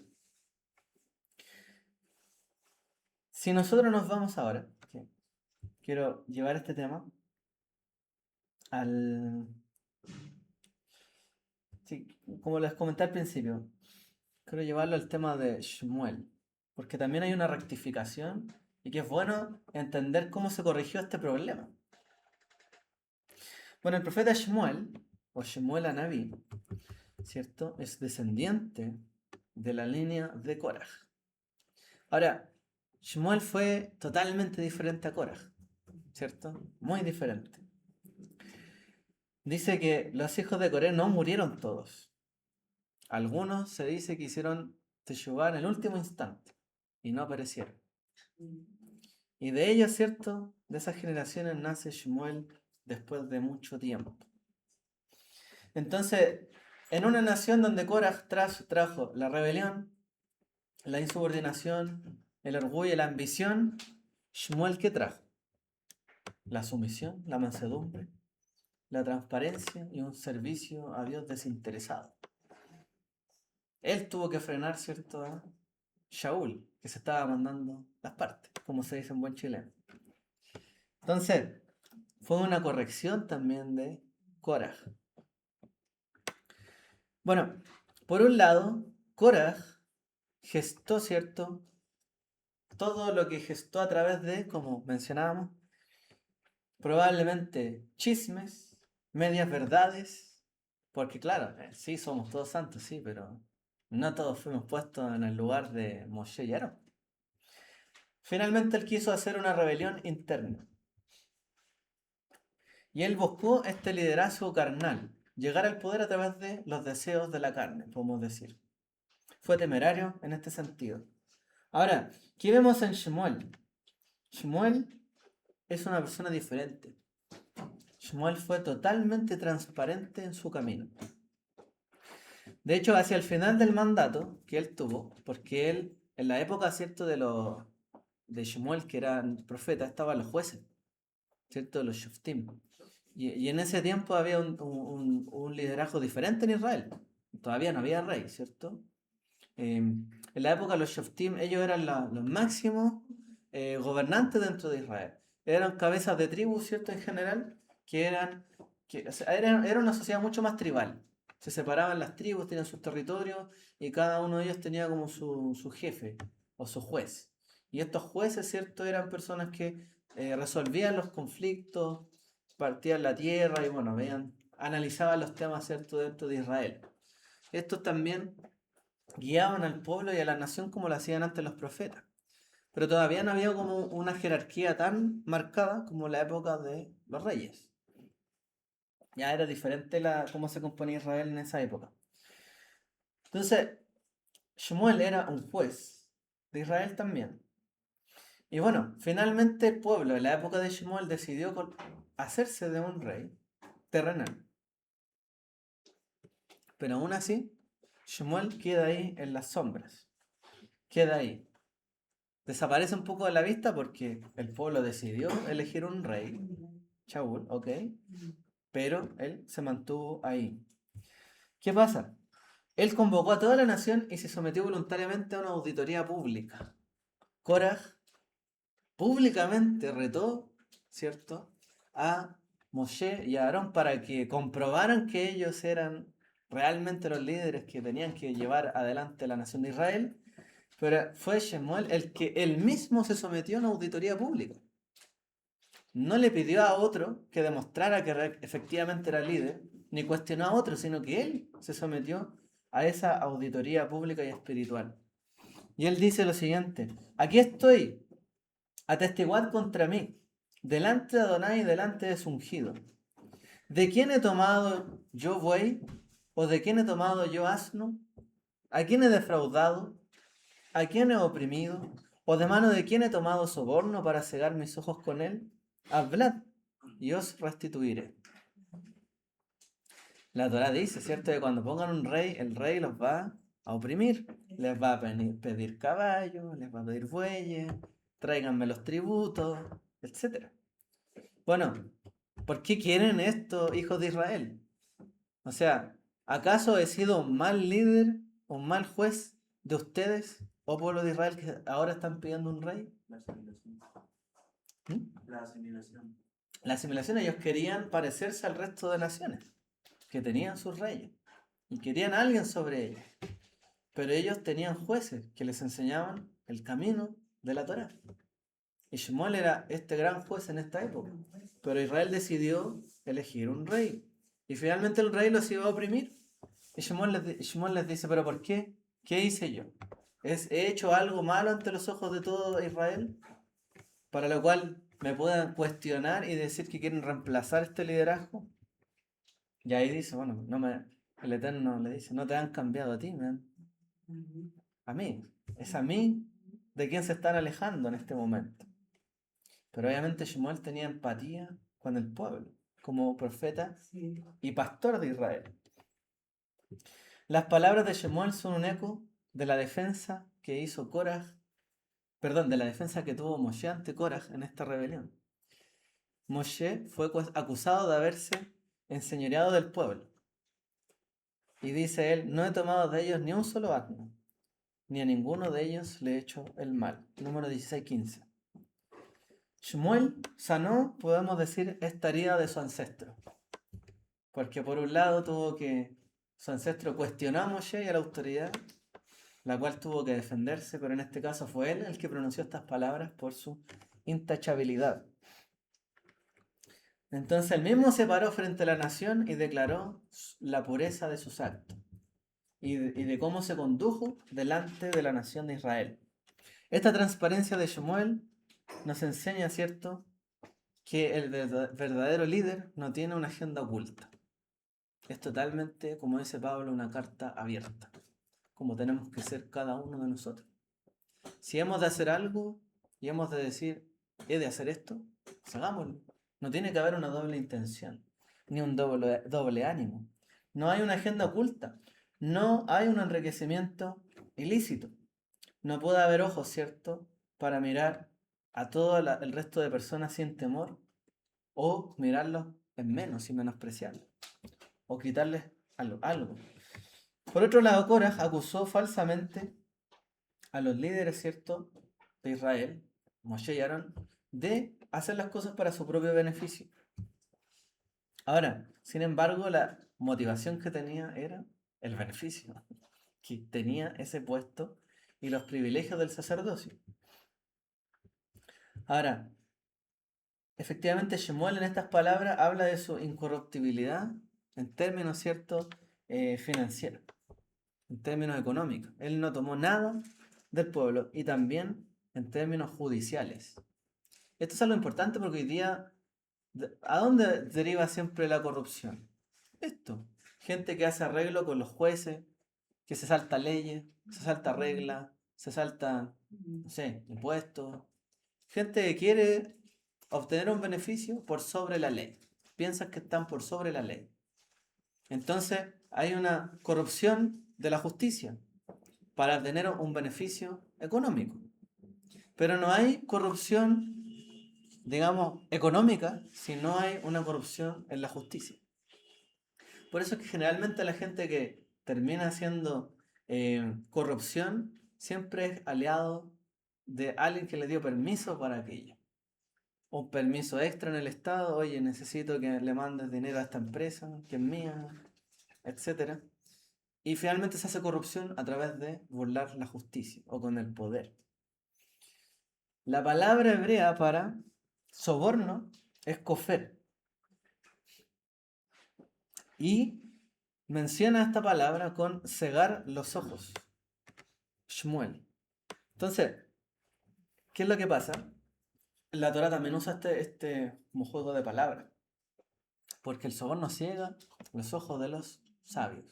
Si nosotros nos vamos ahora, que quiero llevar este tema al... Sí, como les comenté al principio, quiero llevarlo al tema de Shmuel, porque también hay una rectificación y que es bueno entender cómo se corrigió este problema. Bueno, el profeta Shmuel, o Shmuel Anabí, ¿cierto?, es descendiente de la línea de Korah. Ahora, Shmuel fue totalmente diferente a Korah, ¿cierto? Muy diferente. Dice que los hijos de Coré no murieron todos. Algunos se dice que hicieron teshuvá en el último instante y no aparecieron. Y de ellos, ¿cierto?, de esas generaciones nace Shmuel después de mucho tiempo. Entonces, en una nación donde Korah trajo la rebelión, la insubordinación, el orgullo y la ambición, Shmuel, ¿qué trajo? La sumisión, la mansedumbre, la transparencia y un servicio a Dios desinteresado. Él tuvo que frenar, ¿cierto?, a Shaul, que se estaba mandando las partes, como se dice en buen chileno. Entonces, fue una corrección también de Korah. Bueno, por un lado, Korah gestó, ¿cierto?, todo lo que gestó a través de, como mencionábamos, probablemente chismes, medias verdades, porque claro, sí, somos todos santos, sí, pero no todos fuimos puestos en el lugar de Moshe y Aarón. Finalmente él quiso hacer una rebelión interna. Y él buscó este liderazgo carnal, llegar al poder a través de los deseos de la carne, podemos decir. Fue temerario en este sentido. Ahora, ¿qué vemos en Shmuel? Shmuel es una persona diferente. Shmuel fue totalmente transparente en su camino. De hecho, hacia el final del mandato que él tuvo, porque él, en la época, ¿cierto?, de Shmuel, que eran profetas, estaban los jueces, ¿cierto?, los shoftim. Y en ese tiempo había un liderazgo diferente en Israel. Todavía no había rey, ¿cierto? En la época los shoftim, ellos eran los máximos gobernantes dentro de Israel. Eran cabezas de tribus, ¿cierto?, en general, o sea, era una sociedad mucho más tribal. Se separaban las tribus, tenían sus territorios y cada uno de ellos tenía como su jefe o su juez. Y estos jueces, ¿cierto?, eran personas que resolvían los conflictos, partían la tierra y bueno, analizaban los temas, ¿cierto?, dentro de Israel. Estos también guiaban al pueblo y a la nación como lo hacían antes los profetas. Pero todavía no había como una jerarquía tan marcada como la época de los reyes. Ya era diferente cómo se componía Israel en esa época. Entonces, Shmuel era un juez de Israel también. Y bueno, finalmente el pueblo en la época de Shmuel decidió hacerse de un rey terrenal. Pero aún así, Shmuel queda ahí en las sombras. Queda ahí. Desaparece un poco de la vista porque el pueblo decidió elegir un rey, Shaul, ok, pero él se mantuvo ahí. ¿Qué pasa? Él convocó a toda la nación y se sometió voluntariamente a una auditoría pública. Korah públicamente retó, ¿cierto?, a Moshe y a Aarón para que comprobaran que ellos eran realmente los líderes que tenían que llevar adelante la nación de Israel. Pero fue Shmuel el que él mismo se sometió a una auditoría pública. No le pidió a otro que demostrara que efectivamente era líder, ni cuestionó a otro, sino que él se sometió a esa auditoría pública y espiritual. Y él dice lo siguiente: aquí estoy, atestiguad contra mí, delante de Adonai y delante de su ungido. ¿De quién he tomado yo buey? ¿O de quién he tomado yo asno? ¿A quién he defraudado? ¿A quién he oprimido? ¿O de mano de quién he tomado soborno para cegar mis ojos con él? Hablad, y os restituiré. La Torá dice, ¿cierto?, que cuando pongan un rey, el rey los va a oprimir. Les va a pedir caballos, les va a pedir bueyes, tráiganme los tributos, etc. Bueno, ¿por qué quieren esto, hijos de Israel? O sea, ¿acaso he sido un mal líder, un mal juez de ustedes, oh pueblo de Israel, que ahora están pidiendo un rey? La asimilación. ¿Mm? La asimilación. La asimilación, ellos querían parecerse al resto de naciones, que tenían sus reyes, y querían a alguien sobre ellos. Pero ellos tenían jueces que les enseñaban el camino de la Torá. Y Shmuel era este gran juez en esta época. Pero Israel decidió elegir un rey. Y finalmente el rey los iba a oprimir. Y Shmuel les dice, ¿pero por qué? ¿Qué hice yo? ¿He hecho algo malo ante los ojos de todo Israel? Para lo cual me puedan cuestionar y decir que quieren reemplazar este liderazgo. Y ahí dice, bueno, el Eterno le dice, no te han cambiado a ti, a mí. Es a mí de quien se están alejando en este momento. Pero obviamente Shmuel tenía empatía con el pueblo, como profeta y pastor de Israel. Las palabras de Shmuel son un eco de la defensa que hizo Koraj, de la defensa que tuvo Moshe ante Koraj en esta rebelión. Moshe fue acusado de haberse enseñoreado del pueblo. Y dice él, no he tomado de ellos ni un solo asno, ni a ninguno de ellos le he hecho el mal. Número 16:15. Shmuel sanó, podemos decir, esta herida de su ancestro. Porque por un lado su ancestro cuestionó a Moshe y a la autoridad, la cual tuvo que defenderse, pero en este caso fue él el que pronunció estas palabras por su intachabilidad. Entonces él mismo se paró frente a la nación y declaró la pureza de sus actos y de cómo se condujo delante de la nación de Israel. Esta transparencia de Shmuel nos enseña, ¿cierto?, que el verdadero líder no tiene una agenda oculta. Es totalmente, como dice Pablo, una carta abierta, como tenemos que ser cada uno de nosotros. Si hemos de hacer algo y hemos de decir, he de hacer esto, pues hagámoslo. No tiene que haber una doble intención, ni un doble ánimo. No hay una agenda oculta, no hay un enriquecimiento ilícito. No puede haber ojos, ¿cierto?, para mirar a todo el resto de personas sin temor, o mirarlos en menos y menospreciarlos, o quitarles algo. Por otro lado, Koraj acusó falsamente a los líderes, ¿cierto?, de Israel, Moshe y Aarón, de hacer las cosas para su propio beneficio. Ahora, sin embargo, la motivación que tenía era el beneficio, que tenía ese puesto y los privilegios del sacerdocio. Ahora, efectivamente, Shmuel en estas palabras habla de su incorruptibilidad en términos, ¿cierto?, financieros, en términos económicos. Él no tomó nada del pueblo y también en términos judiciales. Esto es algo importante porque hoy día, ¿a dónde deriva siempre la corrupción? Esto, gente que hace arreglo con los jueces, que se salta leyes, se salta reglas, se salta, no sé, impuestos. Gente que quiere obtener un beneficio por sobre la ley. Piensan que están por sobre la ley. Entonces hay una corrupción de la justicia para obtener un beneficio económico. Pero no hay corrupción, digamos, económica si no hay una corrupción en la justicia. Por eso es que generalmente la gente que termina haciendo corrupción siempre es aliado de alguien que le dio permiso para aquello. Un permiso extra en el Estado, oye, necesito que le mandes dinero a esta empresa, que es mía, etc. Y finalmente se hace corrupción a través de burlar la justicia o con el poder. La palabra hebrea para soborno es kofer. Y menciona esta palabra con cegar los ojos. Shmuel. Entonces, ¿qué es lo que pasa? La Torá también usa este como juego de palabras. Porque el soborno ciega los ojos de los sabios.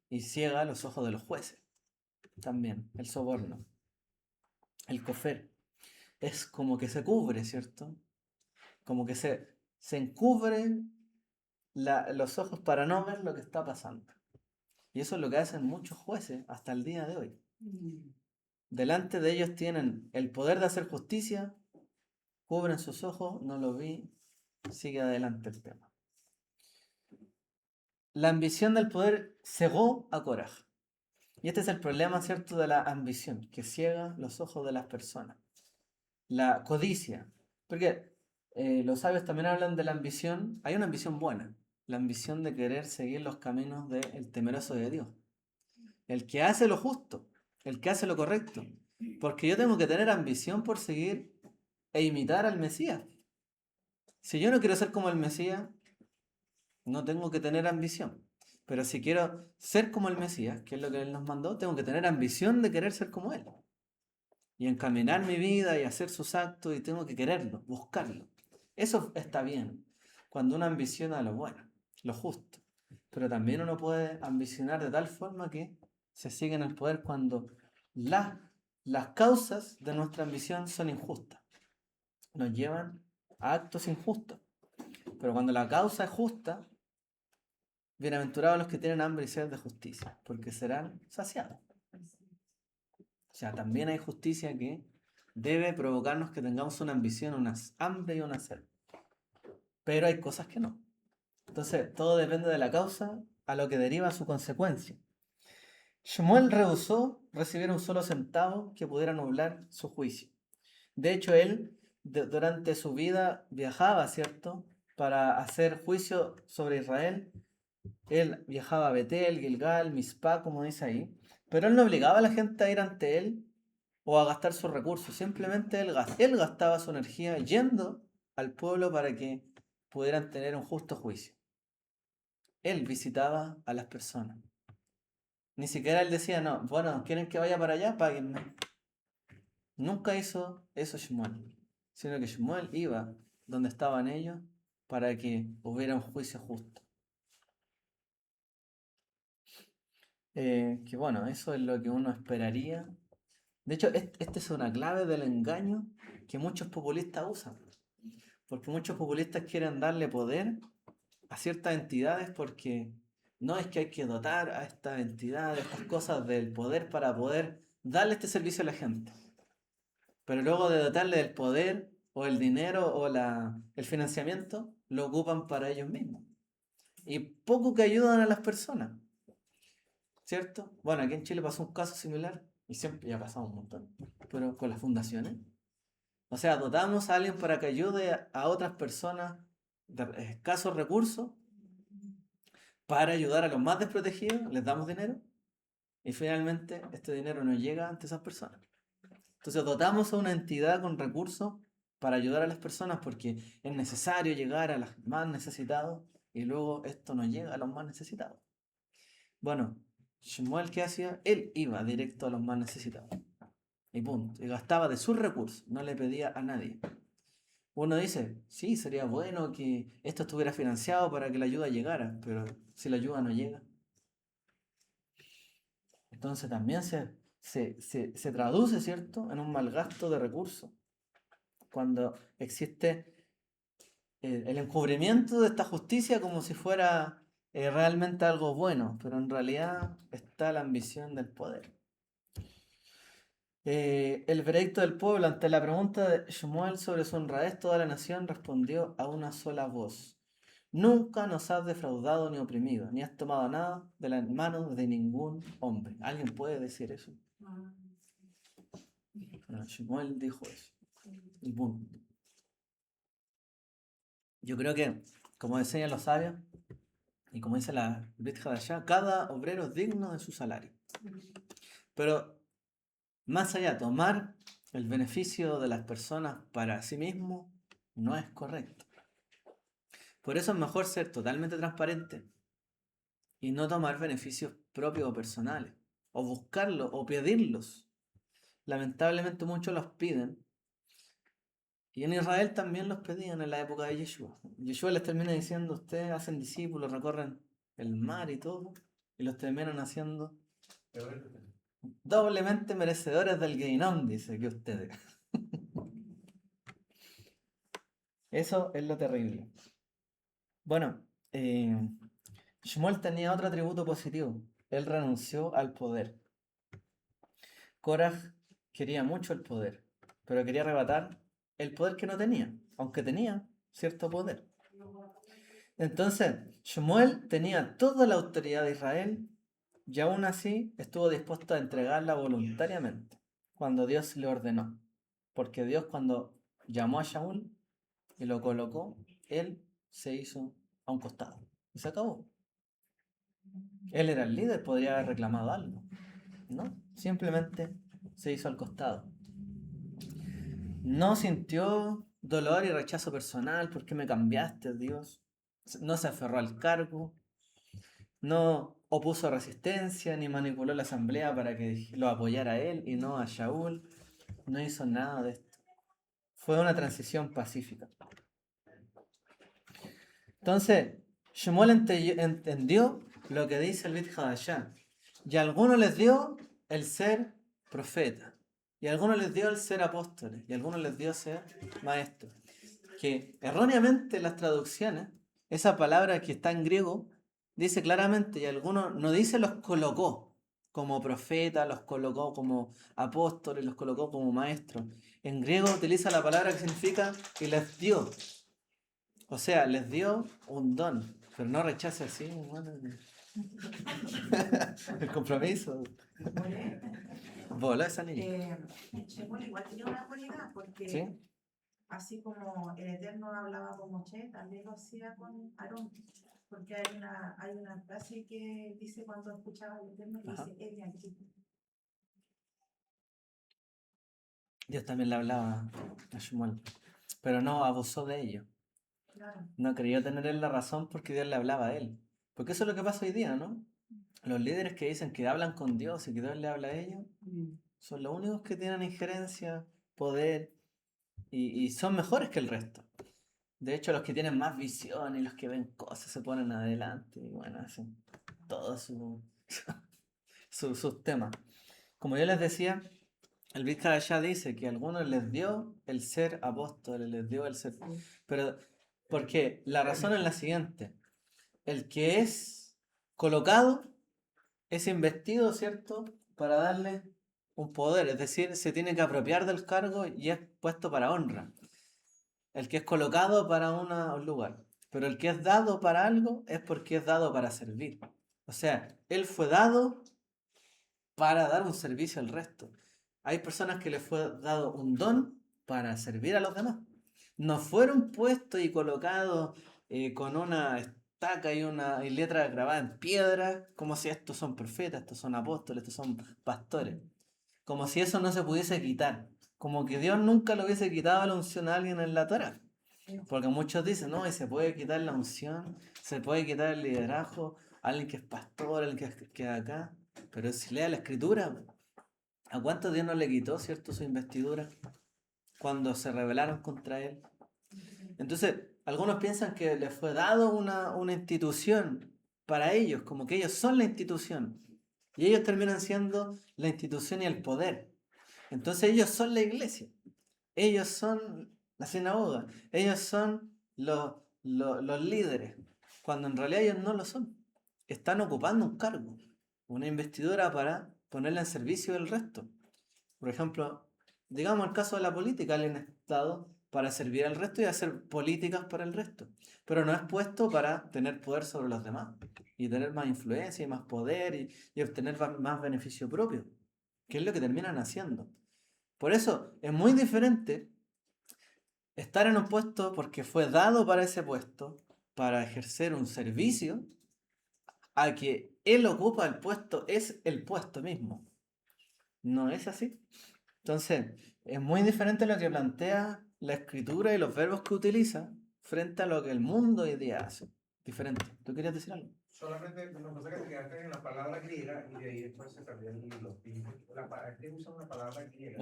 Y ciega los ojos de los jueces. También, el soborno. El cofer. Es como que se cubre, ¿cierto? Como que se encubren los ojos para no ver lo que está pasando. Y eso es lo que hacen muchos jueces hasta el día de hoy. Delante de ellos tienen el poder de hacer justicia, cubren sus ojos, no lo vi, sigue adelante el tema. La ambición del poder cegó a Coraj. Y este es el problema, ¿cierto?, de la ambición, que ciega los ojos de las personas. La codicia. Porque los sabios también hablan de la ambición. Hay una ambición buena, la ambición de querer seguir los caminos del temeroso de Dios. El que hace lo justo, el que hace lo correcto. Porque yo tengo que tener ambición por seguir e imitar al Mesías. Si yo no quiero ser como el Mesías, no tengo que tener ambición. Pero si quiero ser como el Mesías, que es lo que Él nos mandó, tengo que tener ambición de querer ser como Él. Y encaminar mi vida y hacer sus actos y tengo que quererlo, buscarlo. Eso está bien, cuando uno ambiciona lo bueno, lo justo. Pero también uno puede ambicionar de tal forma que se sigue en el poder cuando las causas de nuestra ambición son injustas. Nos llevan a actos injustos. Pero cuando la causa es justa, bienaventurados los que tienen hambre y sed de justicia, porque serán saciados. O sea, también hay justicia que debe provocarnos que tengamos una ambición, una hambre y una sed. Pero hay cosas que no. Entonces, todo depende de la causa a lo que deriva su consecuencia. Shmuel rehusó recibir un solo centavo que pudiera nublar su juicio. De hecho, él durante su vida viajaba, ¿cierto?, para hacer juicio sobre Israel. Él viajaba a Betel, Gilgal, Mizpah, como dice ahí. Pero él no obligaba a la gente a ir ante él o a gastar sus recursos. Simplemente él gastaba su energía yendo al pueblo para que pudieran tener un justo juicio. Él visitaba a las personas. Ni siquiera él decía, no, bueno, ¿quieren que vaya para allá? Páguenme. Nunca hizo eso Shmuel, sino que Shmuel iba donde estaban ellos para que hubiera un juicio justo. Que bueno, eso es lo que uno esperaría. De hecho, esta es una clave del engaño que muchos populistas usan. Porque muchos populistas quieren darle poder a ciertas entidades porque no es que hay que dotar a estas entidades, a estas cosas del poder para poder darle este servicio a la gente. Pero luego de dotarle del poder o el dinero o el financiamiento, lo ocupan para ellos mismos. Y poco que ayudan a las personas, ¿cierto? Bueno, aquí en Chile pasó un caso similar, y siempre ya ha pasado un montón, pero con las fundaciones. O sea, dotamos a alguien para que ayude a otras personas de escasos recursos para ayudar a los más desprotegidos, les damos dinero y finalmente este dinero no llega ante esas personas. Entonces dotamos a una entidad con recursos para ayudar a las personas porque es necesario llegar a los más necesitados y luego esto no llega a los más necesitados. Bueno, Shmuel, ¿qué hacía? Él iba directo a los más necesitados y punto. Y gastaba de sus recursos, no le pedía a nadie. Uno dice, sí, sería bueno que esto estuviera financiado para que la ayuda llegara, pero si la ayuda no llega. Entonces también se traduce, ¿cierto?, en un mal gasto de recursos. Cuando existe el encubrimiento de esta justicia como si fuera realmente algo bueno, pero en realidad está la ambición del poder. El veredicto del pueblo ante la pregunta de Shmuel sobre su honradez, toda la nación respondió a una sola voz. Nunca nos has defraudado ni oprimido, ni has tomado nada de las manos de ningún hombre. ¿Alguien puede decir eso? Bueno, Shmuel dijo eso. Y punto. Yo creo que, como enseñan los sabios, y como dice la Brit Hadashah, cada obrero es digno de su salario. Pero más allá, tomar el beneficio de las personas para sí mismo no es correcto. Por eso es mejor ser totalmente transparente y no tomar beneficios propios o personales, o buscarlos, o pedirlos. Lamentablemente muchos los piden. Y en Israel también los pedían en la época de Yeshua. Yeshua les termina diciendo, ustedes hacen discípulos, recorren el mar y todo, y los terminan haciendo doblemente merecedores del Geinón, dice que ustedes. Eso es lo terrible. Bueno, Shmuel tenía otro atributo positivo. Él renunció al poder. Korah quería mucho el poder, pero quería arrebatar el poder que no tenía, aunque tenía cierto poder. Entonces, Shmuel tenía toda la autoridad de Israel y aún así estuvo dispuesto a entregarla voluntariamente cuando Dios le ordenó. Porque Dios cuando llamó a Shaul y lo colocó, él se hizo a un costado y se acabó. Él era el líder, podría haber reclamado algo, ¿no? Simplemente se hizo al costado. No sintió dolor y rechazo personal. ¿Por qué me cambiaste, Dios? No se aferró al cargo, no opuso resistencia ni manipuló la asamblea para que lo apoyara a él y no a Shaul. No hizo nada de esto. Fue una transición pacífica. Entonces, Shmuel entendió lo que dice el Brit Hadashah. Y a algunos les dio el ser profeta. Y a algunos les dio el ser apóstoles. Y a algunos les dio ser maestros. Que erróneamente en las traducciones, esa palabra que está en griego, dice claramente, y algunos no dice los colocó como profeta, los colocó como apóstoles, los colocó como maestros. En griego utiliza la palabra que significa y les dio. O sea, les dio un don, pero no rechace así, bueno, el compromiso. Voló esa niña. Shmuel igual tenía una cualidad, porque ¿Sí? así como el Eterno hablaba con Moshe, también lo hacía con Aarón. Porque hay una frase que dice cuando escuchaba el Eterno, que Ajá. dice, he aquí. Dios también le hablaba a Shmuel, pero no abusó de ello. Claro. No creyó tener él la razón porque Dios le hablaba a él. Porque eso es lo que pasa hoy día, ¿no? Los líderes que dicen que hablan con Dios y que Dios le habla a ellos, son los únicos que tienen injerencia, poder y son mejores que el resto. De hecho, los que tienen más visión y los que ven cosas se ponen adelante y bueno, hacen todos sus temas. Como yo les decía, el Brit allá dice que a algunos les dio el ser apóstoles, les dio el ser... Pero, porque la razón es la siguiente. El que es colocado es investido, ¿cierto? Para darle un poder. Es decir, se tiene que apropiar del cargo y es puesto para honra. El que es colocado para un lugar. Pero el que es dado para algo es porque es dado para servir. O sea, él fue dado para dar un servicio al resto. Hay personas que les fue dado un don para servir a los demás. No fueron puestos y colocados con una estaca y letra grabada en piedra, como si estos son profetas, estos son apóstoles, estos son pastores. Como si eso no se pudiese quitar. Como que Dios nunca lo hubiese quitado la unción a alguien en la Torah. Porque muchos dicen, no, y se puede quitar la unción, se puede quitar el liderazgo, alguien que es pastor, alguien que es acá. Pero si lea la escritura, ¿a cuántos Dios no le quitó, cierto, su investidura cuando se rebelaron contra él? Entonces, algunos piensan que les fue dado una institución para ellos, como que ellos son la institución. Y ellos terminan siendo la institución y el poder. Entonces ellos son la iglesia. Ellos son la sinagoga. Ellos son los líderes. Cuando en realidad ellos no lo son. Están ocupando un cargo, una investidura para ponerla en servicio del resto. Por ejemplo, digamos el caso de la política, alguien ha estado para servir al resto y hacer políticas para el resto. Pero no es puesto para tener poder sobre los demás y tener más influencia y más poder y obtener más beneficio propio, que es lo que terminan haciendo. Por eso es muy diferente estar en un puesto porque fue dado para ese puesto, para ejercer un servicio, a que él ocupa el puesto, es el puesto mismo. ¿No es así? Entonces, es muy diferente lo que plantea la escritura y los verbos que utiliza frente a lo que el mundo hoy día hace. Diferente. ¿Tú querías decir algo? Solamente una cosa que te quedaste en la palabra griega y de ahí después se cambió los títulos. Es que usa una palabra griega.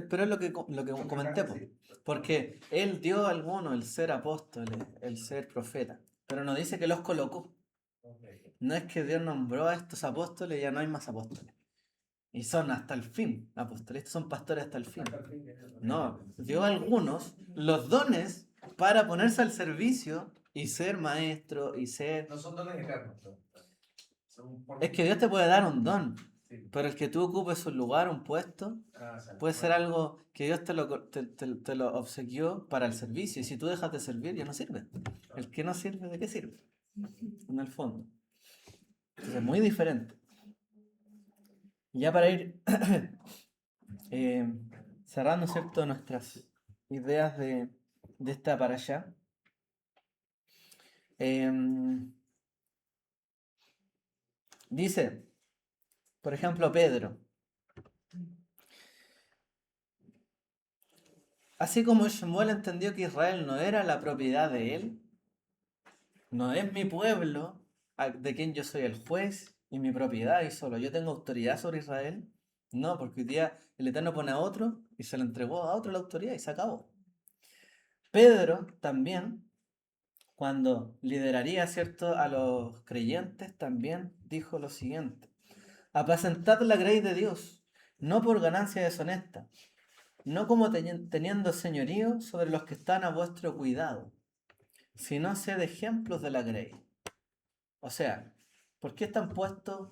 Pero es lo que comenté, po. Porque él dio a algunos el ser apóstoles, el ser profeta, pero no dice que los colocó. Okay. No es que Dios nombró a estos apóstoles y ya no hay más apóstoles. Y son hasta el fin apóstoles, estos son pastores hasta el fin. No, dio a algunos los dones para ponerse al servicio y ser maestro y ser... No son dones eternos. Son Es que Dios te puede dar un don, sí. pero el que tú ocupes un lugar, un puesto, puede ser algo que Dios te lo obsequió para el servicio. Y si tú dejas de servir, ya no sirve. El que no sirve, ¿de qué sirve? En el fondo. Entonces es muy diferente. Ya para ir cerrando, ¿cierto?, nuestras ideas de esta para allá. Dice, por ejemplo, Pedro. Así como Shemuel entendió que Israel no era la propiedad de él, no es mi pueblo de quien yo soy el juez y mi propiedad y solo yo tengo autoridad sobre Israel. No, porque hoy día el Eterno pone a otro y se le entregó a otro la autoridad y se acabó. Pedro también, cuando lideraría, ¿cierto?, a los creyentes, también dijo lo siguiente: apacentad la grey de Dios, no por ganancia deshonesta, no como teniendo señorío sobre los que están a vuestro cuidado, sino sed ejemplos de la grey. O sea, ¿por qué están puestos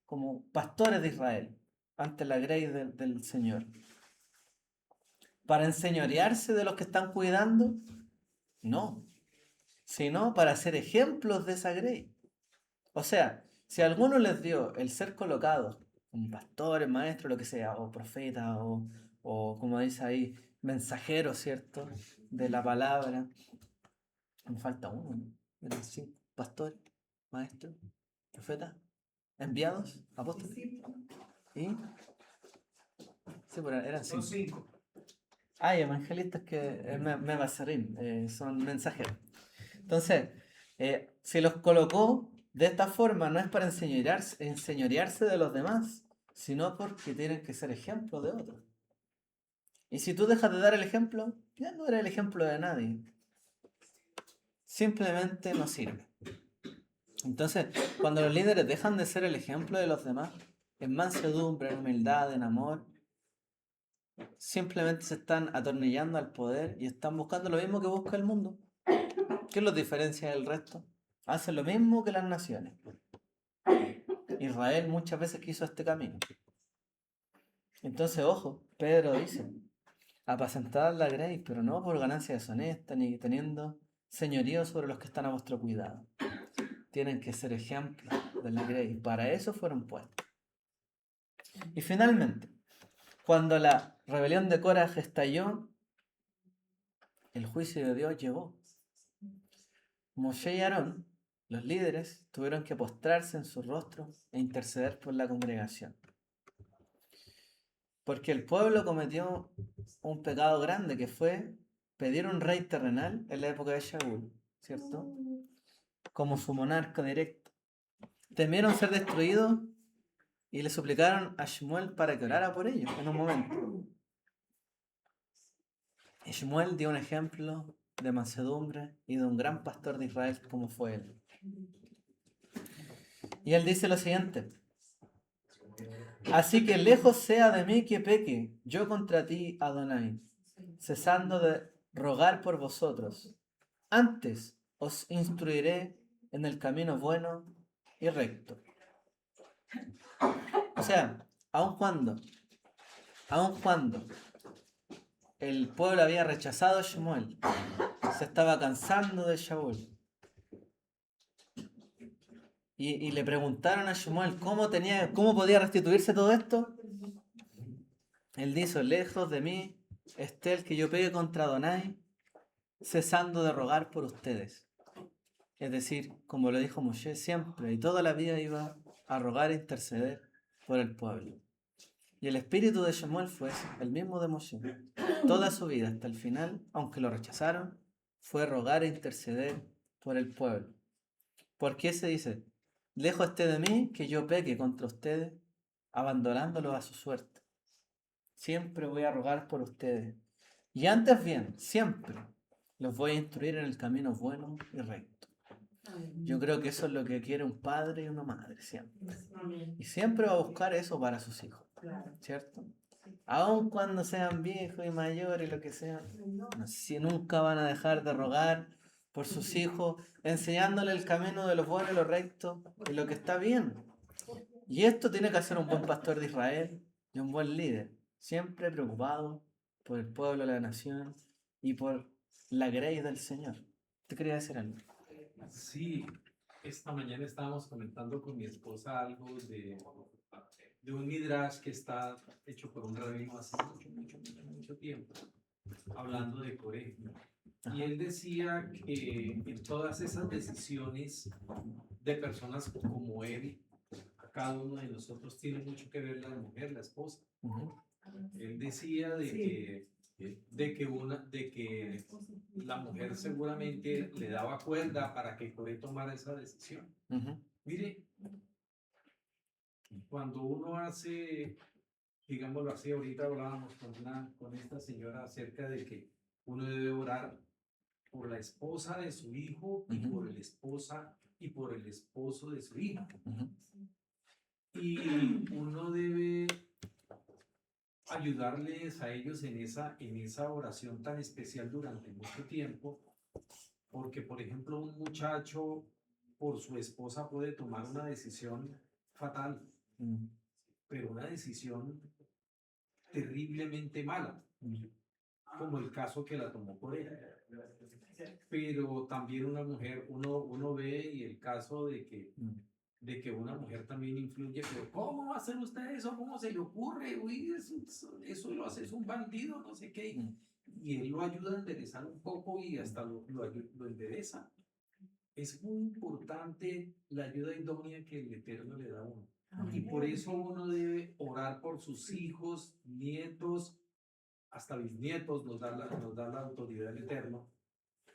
como pastores de Israel ante la grey del Señor? ¿Para enseñorearse de los que están cuidando? No, sino para ser ejemplos de esa grey. O sea, si a alguno les dio el ser colocados como pastores, maestros, lo que sea, o profetas, o como dice ahí, mensajeros, ¿cierto?, de la palabra. Me falta uno, ¿no? Eran 5 pastores, maestros, profetas, enviados, apóstoles. ¿Y? Sí, pero eran 5. Son 5. Ah, y evangelistas que me basarín, son mensajeros. Entonces, si los colocó de esta forma, no es para enseñorearse de los demás, sino porque tienen que ser ejemplo de otros. Y si tú dejas de dar el ejemplo, ya no eres el ejemplo de nadie. Simplemente no sirve. Entonces, cuando los líderes dejan de ser el ejemplo de los demás, en mansedumbre, en humildad, en amor, simplemente se están atornillando al poder y están buscando lo mismo que busca el mundo. ¿Qué los diferencia del resto? Hacen lo mismo que las naciones. Israel muchas veces quiso este camino. Entonces, ojo, Pedro dice, apacentad la grey, pero no por ganancia deshonesta, ni teniendo señorío sobre los que están a vuestro cuidado. Tienen que ser ejemplos de la grey. Para eso fueron puestos. Y finalmente, cuando la rebelión de Coraj estalló, el juicio de Dios llegó. Moshe y Aarón, los líderes, tuvieron que postrarse en su rostro e interceder por la congregación. Porque el pueblo cometió un pecado grande, que fue pedir un rey terrenal en la época de Shaul, ¿cierto?, como su monarca directo. Temieron ser destruidos y le suplicaron a Shmuel para que orara por ellos en un momento. Y Shmuel dio un ejemplo de mansedumbre y de un gran pastor de Israel como fue él. Y él dice lo siguiente: así que lejos sea de mí que peque yo contra ti, Adonai, cesando de rogar por vosotros. Antes os instruiré en el camino bueno y recto. O sea, aun cuando el pueblo había rechazado a Shmuel, se estaba cansando de Shaul, y le preguntaron a Shmuel cómo podía restituirse todo esto, él dijo: lejos de mí esté el que yo pegue contra Adonai, cesando de rogar por ustedes. Es decir, como lo dijo Moshe, siempre y toda la vida iba a rogar e interceder por el pueblo. Y el espíritu de Shmuel fue el mismo de Moshe. Toda su vida hasta el final, aunque lo rechazaron, fue rogar e interceder por el pueblo. ¿Por qué se dice? lejos esté de mí que yo peque contra ustedes, abandonándolos a su suerte. Siempre voy a rogar por ustedes. Y antes bien, siempre los voy a instruir en el camino bueno y recto. Yo creo que eso es lo que quiere un padre y una madre siempre. Y siempre va a buscar eso para sus hijos, ¿cierto? Aun cuando sean viejos y mayores, lo que sea, si nunca van a dejar de rogar por sus hijos, enseñándole el camino de lo bueno y lo recto y lo que está bien. Y esto tiene que hacer un buen pastor de Israel y un buen líder, siempre preocupado por el pueblo, la nación y por la gracia del Señor. ¿Te quería decir algo? Sí, esta mañana estábamos comentando con mi esposa algo de un midrash que está hecho por un rabino hace mucho tiempo, hablando de Coré. Y él decía que en todas esas decisiones de personas como él, cada uno de nosotros tiene mucho que ver la mujer, la esposa. Él decía de que la mujer seguramente le daba cuerda para que Coré tomara esa decisión. Mire, cuando uno hace, digámoslo así, ahorita hablábamos con esta señora acerca de que uno debe orar por la esposa de su hijo y por el esposo de su hija. Y uno debe ayudarles a ellos en esa oración tan especial durante mucho tiempo, porque por ejemplo un muchacho por su esposa puede tomar una decisión fatal, pero una decisión terriblemente mala, como el caso que la tomó por ella. Pero también una mujer, uno ve y el caso de que una mujer también influye, pero ¿cómo va a hacer usted eso? ¿Cómo se le ocurre? Uy, eso lo hace, es un bandido, no sé qué. Y él lo ayuda a enderezar un poco y hasta lo endereza. Es muy importante la ayuda idónea que el Eterno le da a uno. Y por eso uno debe orar por sus hijos, nietos, hasta bisnietos, nos da la autoridad del Eterno,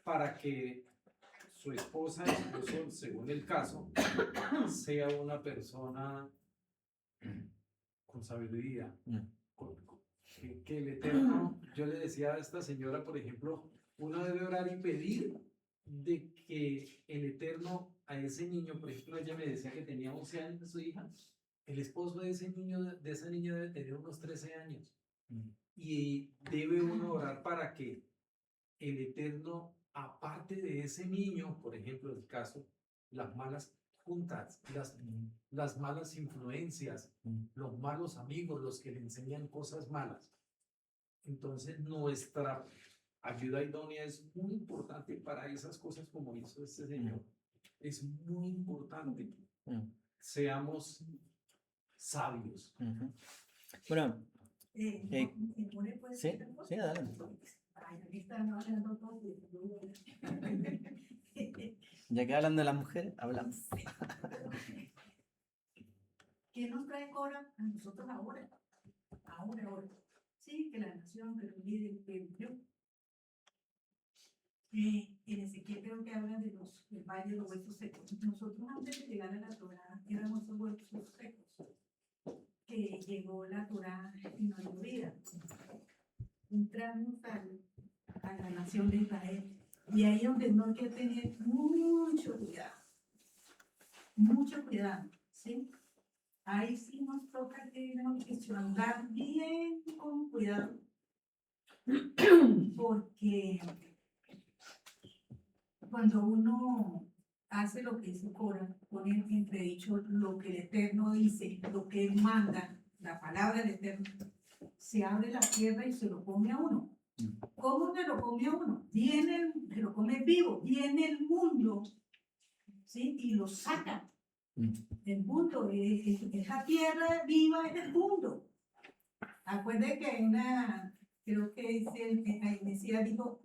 para que su esposa, incluso según el caso, sea una persona con sabiduría. Que el Eterno, yo le decía a esta señora, por ejemplo, uno debe orar y pedir de que el Eterno a ese niño, por ejemplo, ella me decía que tenía 11 años de su hija, el esposo de ese niño, de esa niña debe tener unos 13 años. Y debe uno orar para que el Eterno, aparte de ese niño, por ejemplo, el caso, las malas juntas, las malas influencias, los malos amigos, los que le enseñan cosas malas. Entonces, nuestra ayuda idónea es muy importante para esas cosas como hizo este señor. Es muy importante. Seamos sabios. Bueno, ¿Sí? Sí, adelante. Ya que hablan de las mujeres, hablamos. ¿Qué nos trae Cora a nosotros ahora? Ahora. Sí, que la nación, que los líderes, que yo. En Ezequiel creo que hablan del valle de los huesos secos. Nosotros antes de llegar a la Torá éramos esos huesos secos. Que llegó la Torá y nos dio vida. Entramos a la nación de Israel. Y ahí es donde no hay que tener mucho cuidado, ¿sí? Ahí sí nos toca que andar bien con cuidado, porque cuando uno hace lo que hizo Cora, pone en entredicho lo que el Eterno dice, lo que Él manda, la palabra del Eterno, se abre la tierra y se lo come a uno. ¿Cómo se lo come a uno? Se lo come vivo, viene el mundo, ¿sí? Y lo saca. El mundo, esa tierra viva es el mundo. Acuérdense que creo que dice el Mesías dijo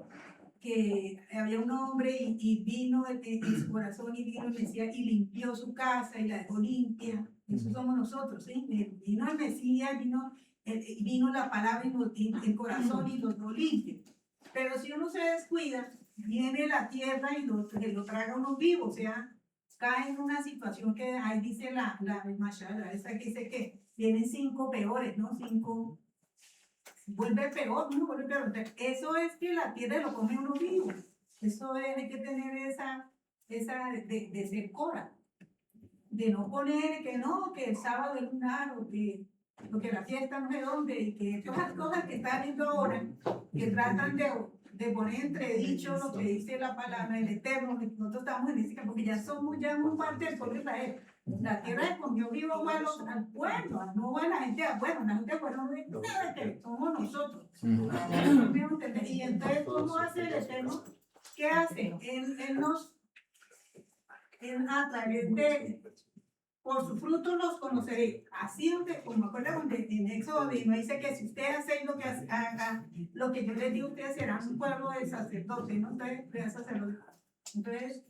que había un hombre y vino en su corazón y vino el Mesías y limpió su casa y la dejó limpia. Eso somos nosotros, ¿sí? Vino el Mesías, vino la palabra y el corazón y lo limpia. Pero si uno se descuida, viene la tierra y lo traga uno vivo, o sea, cae en una situación que ahí dice la Mashallah, esa que dice que vienen 5 peores, ¿no? 5, vuelve peor, ¿no? Vuelve peor. Entonces, eso es que la tierra lo come uno vivo. Eso es, hay que tener esa de ser cora, de no poner que no, que el sábado es lunar, o que la fiesta no sé dónde, y que todas las cosas que están viendo ahora, que tratan de poner entredicho lo que dice la palabra del Eterno, que nosotros estamos en ese, porque ya somos ya un parte del pueblo de Israel. La tierra escondió vivo al pueblo, no a la gente, bueno, la gente bueno, no es nada que somos nosotros. Y entonces, ¿cómo hace el Eterno? ¿Qué hace? Él nos, a través de, por su fruto los conoceréis. Así donde, como acuerdan donde en Éxodo no dice que si ustedes hacen lo que haga, lo que yo les digo, ustedes serán un pueblo de sacerdotes, ¿no? Ustedes sacerdotes. Entonces,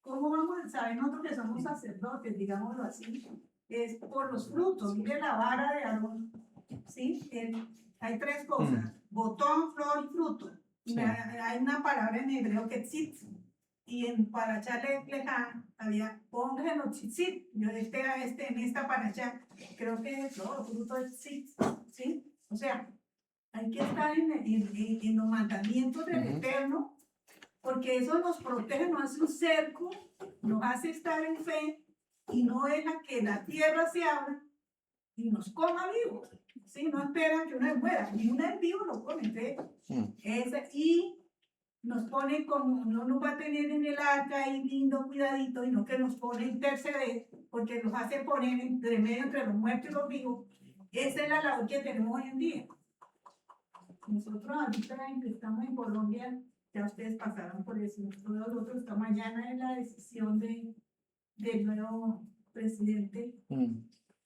¿cómo vamos a saber nosotros que somos sacerdotes, digámoslo así? Es por los frutos. Mire la vara de Aarón, ¿sí? Hay 3 cosas: botón, flor y fruto. Sí. Hay una palabra en hebreo que tzitz, y en Parashá Lejá había póngalo tzitzit. Yo en esta Parashá creo que todo fruto es tzitz, ¿sí? O sea, hay que estar en los mandamientos del Eterno, porque eso nos protege, nos hace un cerco, nos hace estar en fe y no deja que la tierra se abra y nos coma vivos. ¿Sí? No esperan que una muera, ni una en vivo lo come. Y nos pone como, no nos va a tener en el arca y lindo, cuidadito, sino que nos pone a interceder, porque nos hace poner entre medio entre los muertos y los vivos. Esa es la labor que tenemos hoy en día. Nosotros ahorita que estamos en Colombia, ya ustedes pasaron por eso, nosotros estamos mañana en la decisión del nuevo presidente.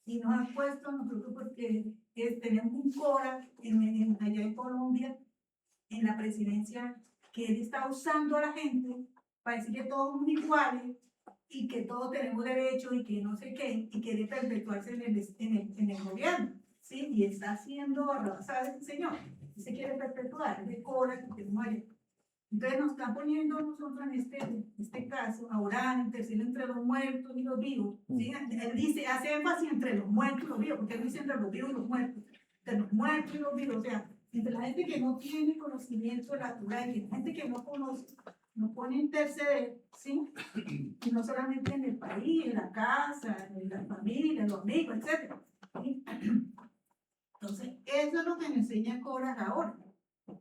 Y nos han puesto nosotros porque tenemos un Cora allá en Colombia, en la presidencia, que él está usando a la gente para decir que todos somos iguales y que todos tenemos derecho y que no sé qué, y quiere perpetuarse en el gobierno, ¿sí? Y está haciendo arrasar ese señor, y se quiere perpetuar, es de Cora que tenemos allá. Entonces nos están poniendo nosotros en este caso a orar, interceder entre los muertos y los vivos. ¿Sí? Él dice, hace énfasis entre los muertos y los vivos, porque él dice entre los vivos y los muertos. Entre los muertos y los vivos, o sea, entre la gente que no tiene conocimiento de la Torá, y la gente que no conoce, nos pone a interceder, ¿sí? Y no solamente en el país, en la casa, en la familia, en los amigos, etc. ¿Sí? Entonces, eso es lo que me enseña Cora ahora.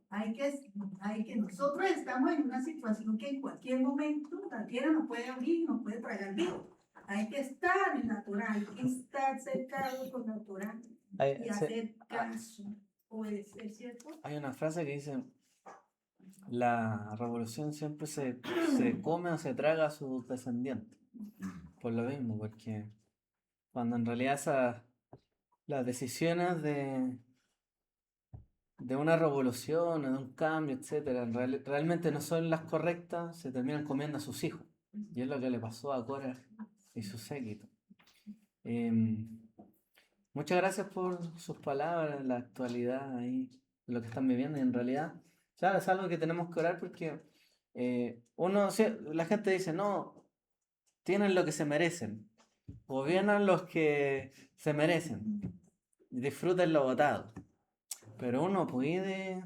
Hay que nosotros estamos en una situación que en cualquier momento la tierra nos puede abrir, nos puede tragar vivo. Hay que estar en la Torá, hay que estar cercado con la Torá y hacer caso, obedecer, ¿cierto? Hay una frase que dice: la revolución siempre se come o se traga a sus descendientes. Por lo mismo, porque cuando en realidad las decisiones de una revolución o de un cambio, etcétera, realmente no son las correctas, se terminan comiendo a sus hijos. Y es lo que le pasó a Cora y su séquito. Muchas gracias por sus palabras, la actualidad ahí, lo que están viviendo. Y en realidad, claro, es algo que tenemos que orar porque la gente dice, no, tienen lo que se merecen, gobiernan los que se merecen, disfruten lo votado. Pero uno puede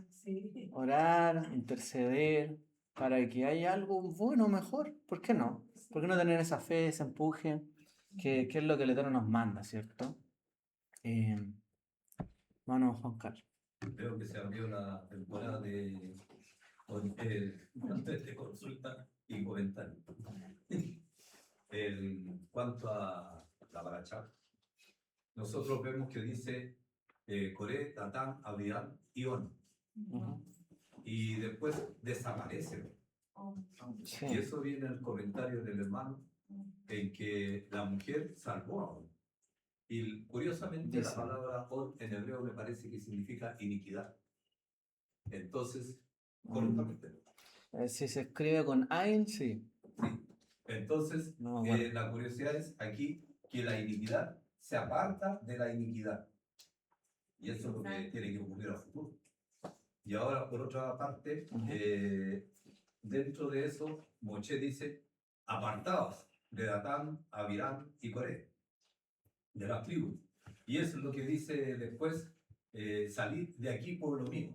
orar, interceder para que haya algo bueno, mejor. ¿Por qué no? ¿Por qué no tener esa fe, ese empuje? Que es lo que el Eterno nos manda, ¿cierto? Bueno, Juan Carlos. Creo que se abrió la temporada de consulta y comentario. En cuanto a la Parashá, nosotros vemos que dice Coré, Tatán, Abián y On. Y después desaparece. Sí. Y eso viene en el comentario del hermano, en que la mujer salvó a On. Y curiosamente la palabra On en hebreo me parece que significa iniquidad. Entonces, correctamente. Si se escribe con Ain, sí. Sí. Entonces, No, bueno. la curiosidad es aquí que la iniquidad se aparta de la iniquidad. Y eso es lo que tiene que ocurrir a futuro. Y ahora, por otra parte, dentro de eso, Moshe dice, apartaos, de Datán, Abiram y Coré, de las tribus. Y eso es lo que dice después, salid de aquí, pueblo mío.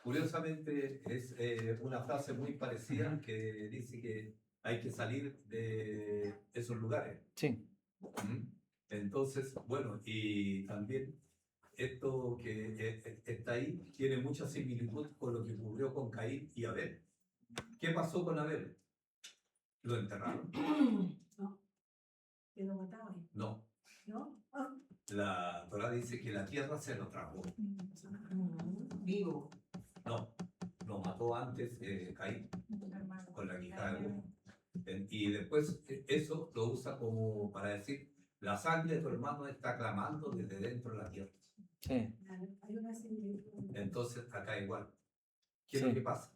Curiosamente, es una frase muy parecida que dice que hay que salir de esos lugares. Sí, ¿Mm? Entonces, bueno, y también esto que está ahí tiene mucha similitud con lo que ocurrió con Caín y Abel. ¿Qué pasó con Abel? ¿Lo enterraron? Que lo mataban, No. ¿no? La Torá dice que la tierra se lo tragó. Vivo. No, lo mató antes Caín con la quijada de burro. Y después eso lo usa como para decir, la sangre de tu hermano está clamando desde dentro de la tierra. sí, Hay una similitud. Entonces acá igual. ¿Qué es Sí. lo que pasa?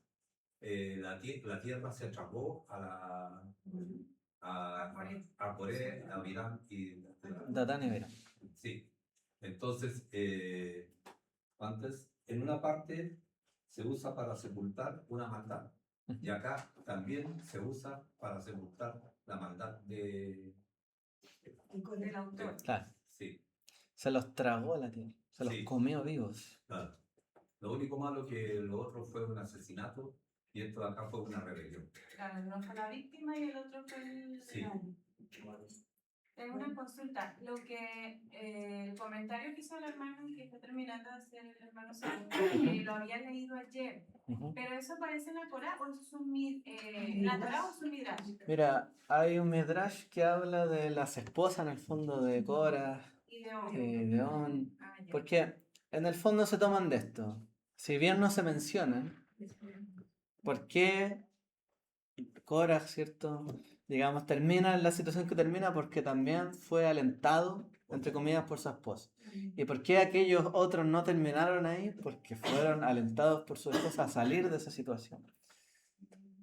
La tierra se atrapó a Coré, a Abiram y Datán y Abiram. sí. Entonces, antes, en una parte se usa para sepultar una maldad. Y acá también se usa para sepultar la maldad de... Del autor. Claro, Sí, se los tragó la tierra, se los Sí. comió vivos. claro. Lo único malo que lo otro fue un asesinato y esto de acá fue una rebelión. Claro, uno fue la víctima y el otro fue el Sí. Tengo una consulta. Lo que el comentario que hizo el hermano que está terminando de hacer el hermano segundo, lo había leído ayer. Ujú. Pero eso aparece en la Torá o es un la Torá o es un midrash. Mira, hay un midrash que habla de las esposas en el fondo de Korah Y de y de On, Ah, ya. porque en el fondo se toman de esto. Si bien no se mencionan, ¿por qué Korah, cierto? Digamos, termina en la situación que termina porque también fue alentado, entre comillas, por su esposa. ¿Y por qué aquellos otros no terminaron ahí? Porque fueron alentados por su esposa a salir de esa situación.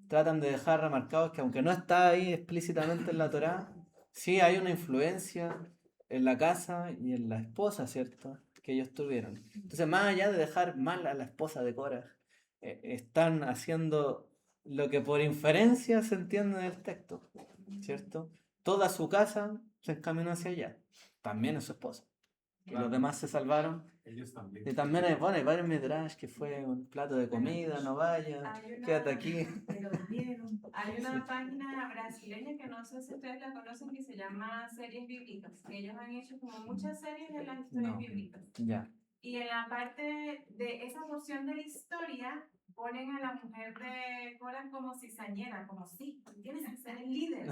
Tratan de dejar remarcados que aunque no está ahí explícitamente en la Torá, sí hay una influencia en la casa y en la esposa, ¿cierto? Que ellos tuvieron. Entonces, más allá de dejar mal a la esposa de Korah, están haciendo lo que por inferencia se entiende del texto, ¿cierto? Toda su casa se encaminó hacia allá, también es su esposa. Y los demás se salvaron. Ellos también. Y también hay, bueno, hay varios midrash que fue un plato de comida, no vayas, quédate aquí. Hay una página brasileña que no sé si ustedes la conocen que se llama Series Bíblicas. Ellos han hecho como muchas series de las historias No. bíblicas. Ya. Y en la parte de esa porción de la historia ponen a la mujer de Cora como cizañera, como sí, tienes que ser el líder.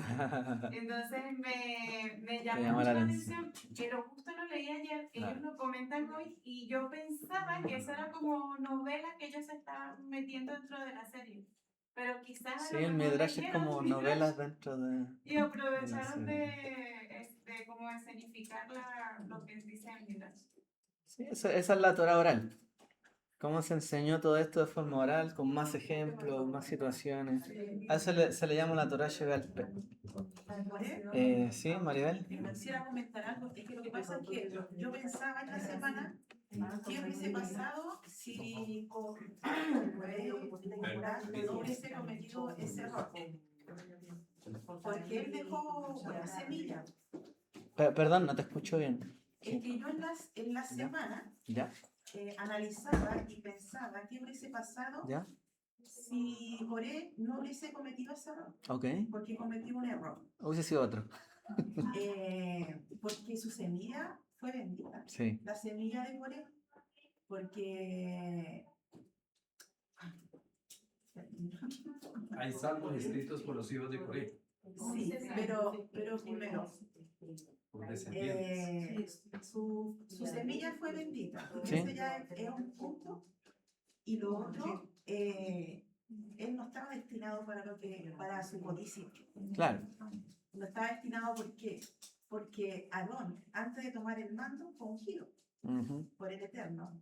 Entonces me llamó mucho la atención, pero justo lo leí ayer, ellos lo comentan hoy y yo pensaba que eso era como novela que ellos estaban metiendo dentro de la serie. Pero quizás Sí, el midrash es como novelas dentro de... y aprovecharon de como escenificar lo que dice el midrash. Sí, esa es la Torah oral. Cómo se enseñó todo esto de forma oral, con más ejemplos, más situaciones. A eso se le llama la Torah Shegal Peh. Sí, Maribel. Quisiera comentar algo, es que lo que pasa es que yo pensaba esta semana qué hubiese pasado si con no hubiese cometido ese error. Porque él dejó una semilla. Perdón, no te escucho bien. Es que yo en la semana ¿Ya? analizaba y pensaba qué hubiese pasado ¿Ya? si Coré no hubiese cometido ese error. Ok. Porque cometió un error. Hubiese sido otro. Porque su semilla fue bendita. Sí. La semilla de Coré. Porque Hay salmos escritos por los hijos de Coré, sí, pero primero por descendientes. su semilla fue bendita. Sí. Ese ya es un punto. Y lo otro, él no estaba destinado para su codicia. Claro. No estaba destinado ¿por qué? Porque Aarón, antes de tomar el mando, fue ungido por el Eterno.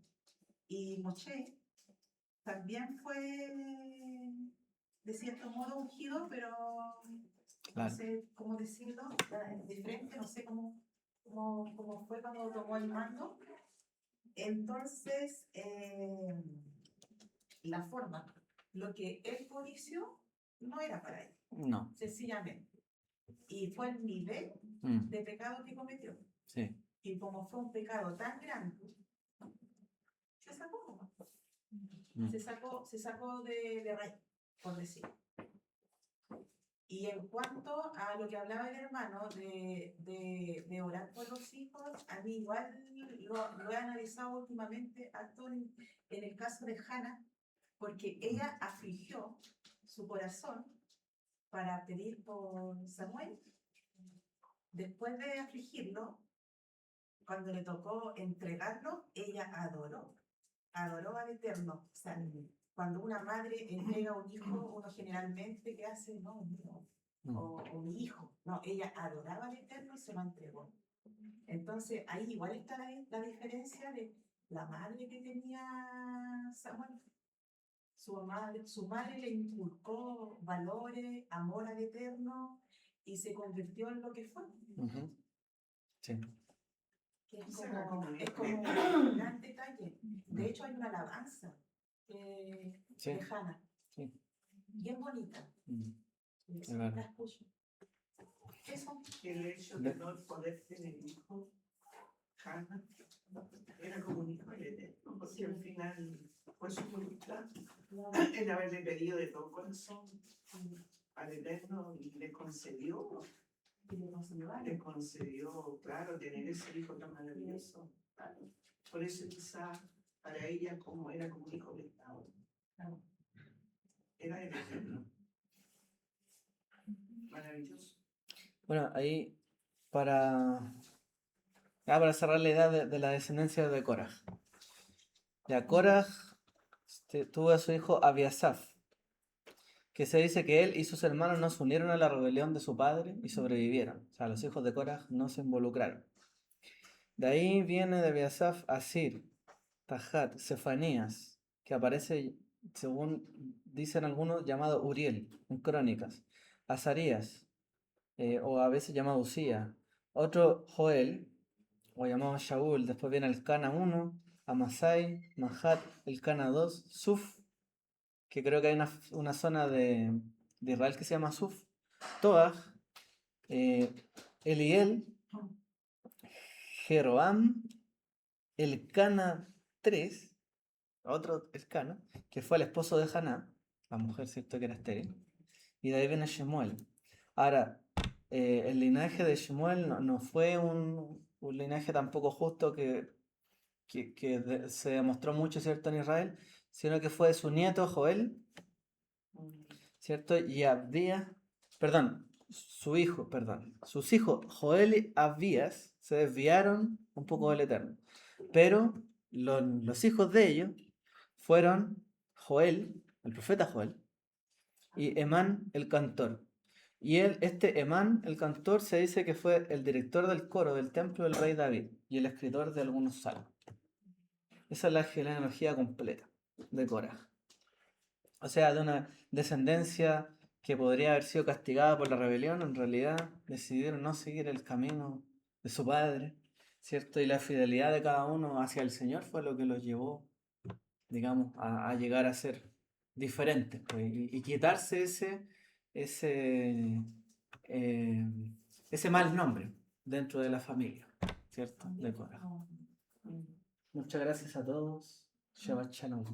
Y Moshe también fue, de cierto modo, ungido, pero no sé cómo decirlo, de frente, no sé cómo fue cuando tomó el mando. Entonces, la forma, lo que él codició, no era para él, No. sencillamente. Y fue el nivel Mm, de pecado que cometió. sí. Y como fue un pecado tan grande, se sacó. Mm, Se sacó de raíz, por decir. Y en cuanto a lo que hablaba el hermano de orar por los hijos, a mí igual lo he analizado últimamente, harto en el caso de Hannah, porque ella afligió su corazón para pedir por Samuel. Después de afligirlo, cuando le tocó entregarlo, ella adoró al Eterno. O sea, cuando una madre entrega un hijo, uno generalmente, ¿qué hace? No, mío, o mi hijo. No, ella adoraba al Eterno y se lo entregó. Entonces, ahí igual está la diferencia de la madre que tenía Samuel. Su madre le inculcó valores, amor al Eterno y se convirtió en lo que fue. ujú, sí. Que es como un gran detalle. De hecho, hay una alabanza Sí. de Hannah, Sí. bien bonita. Mm, La es verdad. escucho. Eso. El hecho de no poder tener hijos, Hannah, era como un hijo del Eterno, porque al final fue su voluntad el haberle pedido de todo corazón al Eterno y le concedió, claro, tener ese hijo tan maravilloso. Claro. Por eso quizá para ella como era como un hijo del Estado. Claro. Era el Eterno. Maravilloso. Bueno, ahí para, para cerrar la idea de la descendencia de Korah. Ya, Korah tuvo a su hijo Abiasaf, que se dice que él y sus hermanos no se unieron a la rebelión de su padre y sobrevivieron. O sea, los hijos de Korah no se involucraron. De ahí viene de Abiasaf Asir, Tahat, Sefanías, que aparece, según dicen algunos, llamado Uriel en Crónicas, Azarías, o a veces llamado Usía, otro Joel, o llamado Shaul, después viene el Cana 1, Amasai, Mahat, el Cana 2, Suf, que creo que hay una zona de Israel que se llama Suf, Toach, Eliel, Jeroam, el Cana 3, otro Elcana, que fue el esposo de Haná, la mujer, ¿cierto?, que era estéril, y de ahí viene Shemuel. Ahora, el linaje de Shemuel no fue un linaje tampoco justo que se demostró mucho, ¿cierto?, en Israel, sino que fue de su nieto Joel, ¿cierto?, y Abdías, sus hijos Joel y Abías se desviaron un poco del Eterno, pero los hijos de ellos fueron Joel, el profeta Joel, y Emán el cantor. Y Emán el cantor se dice que fue el director del coro del templo del rey David y el escritor de algunos salmos. Esa es la genealogía completa de Korah. O sea, de una descendencia que podría haber sido castigada por la rebelión, en realidad decidieron no seguir el camino de su padre, ¿cierto? Y la fidelidad de cada uno hacia el Señor fue lo que los llevó, digamos, a llegar a ser diferentes, pues, y quitarse ese, eh, ese mal nombre dentro de la familia, ¿cierto? De Korah. Muchas gracias a todos. Shabbat Shalom.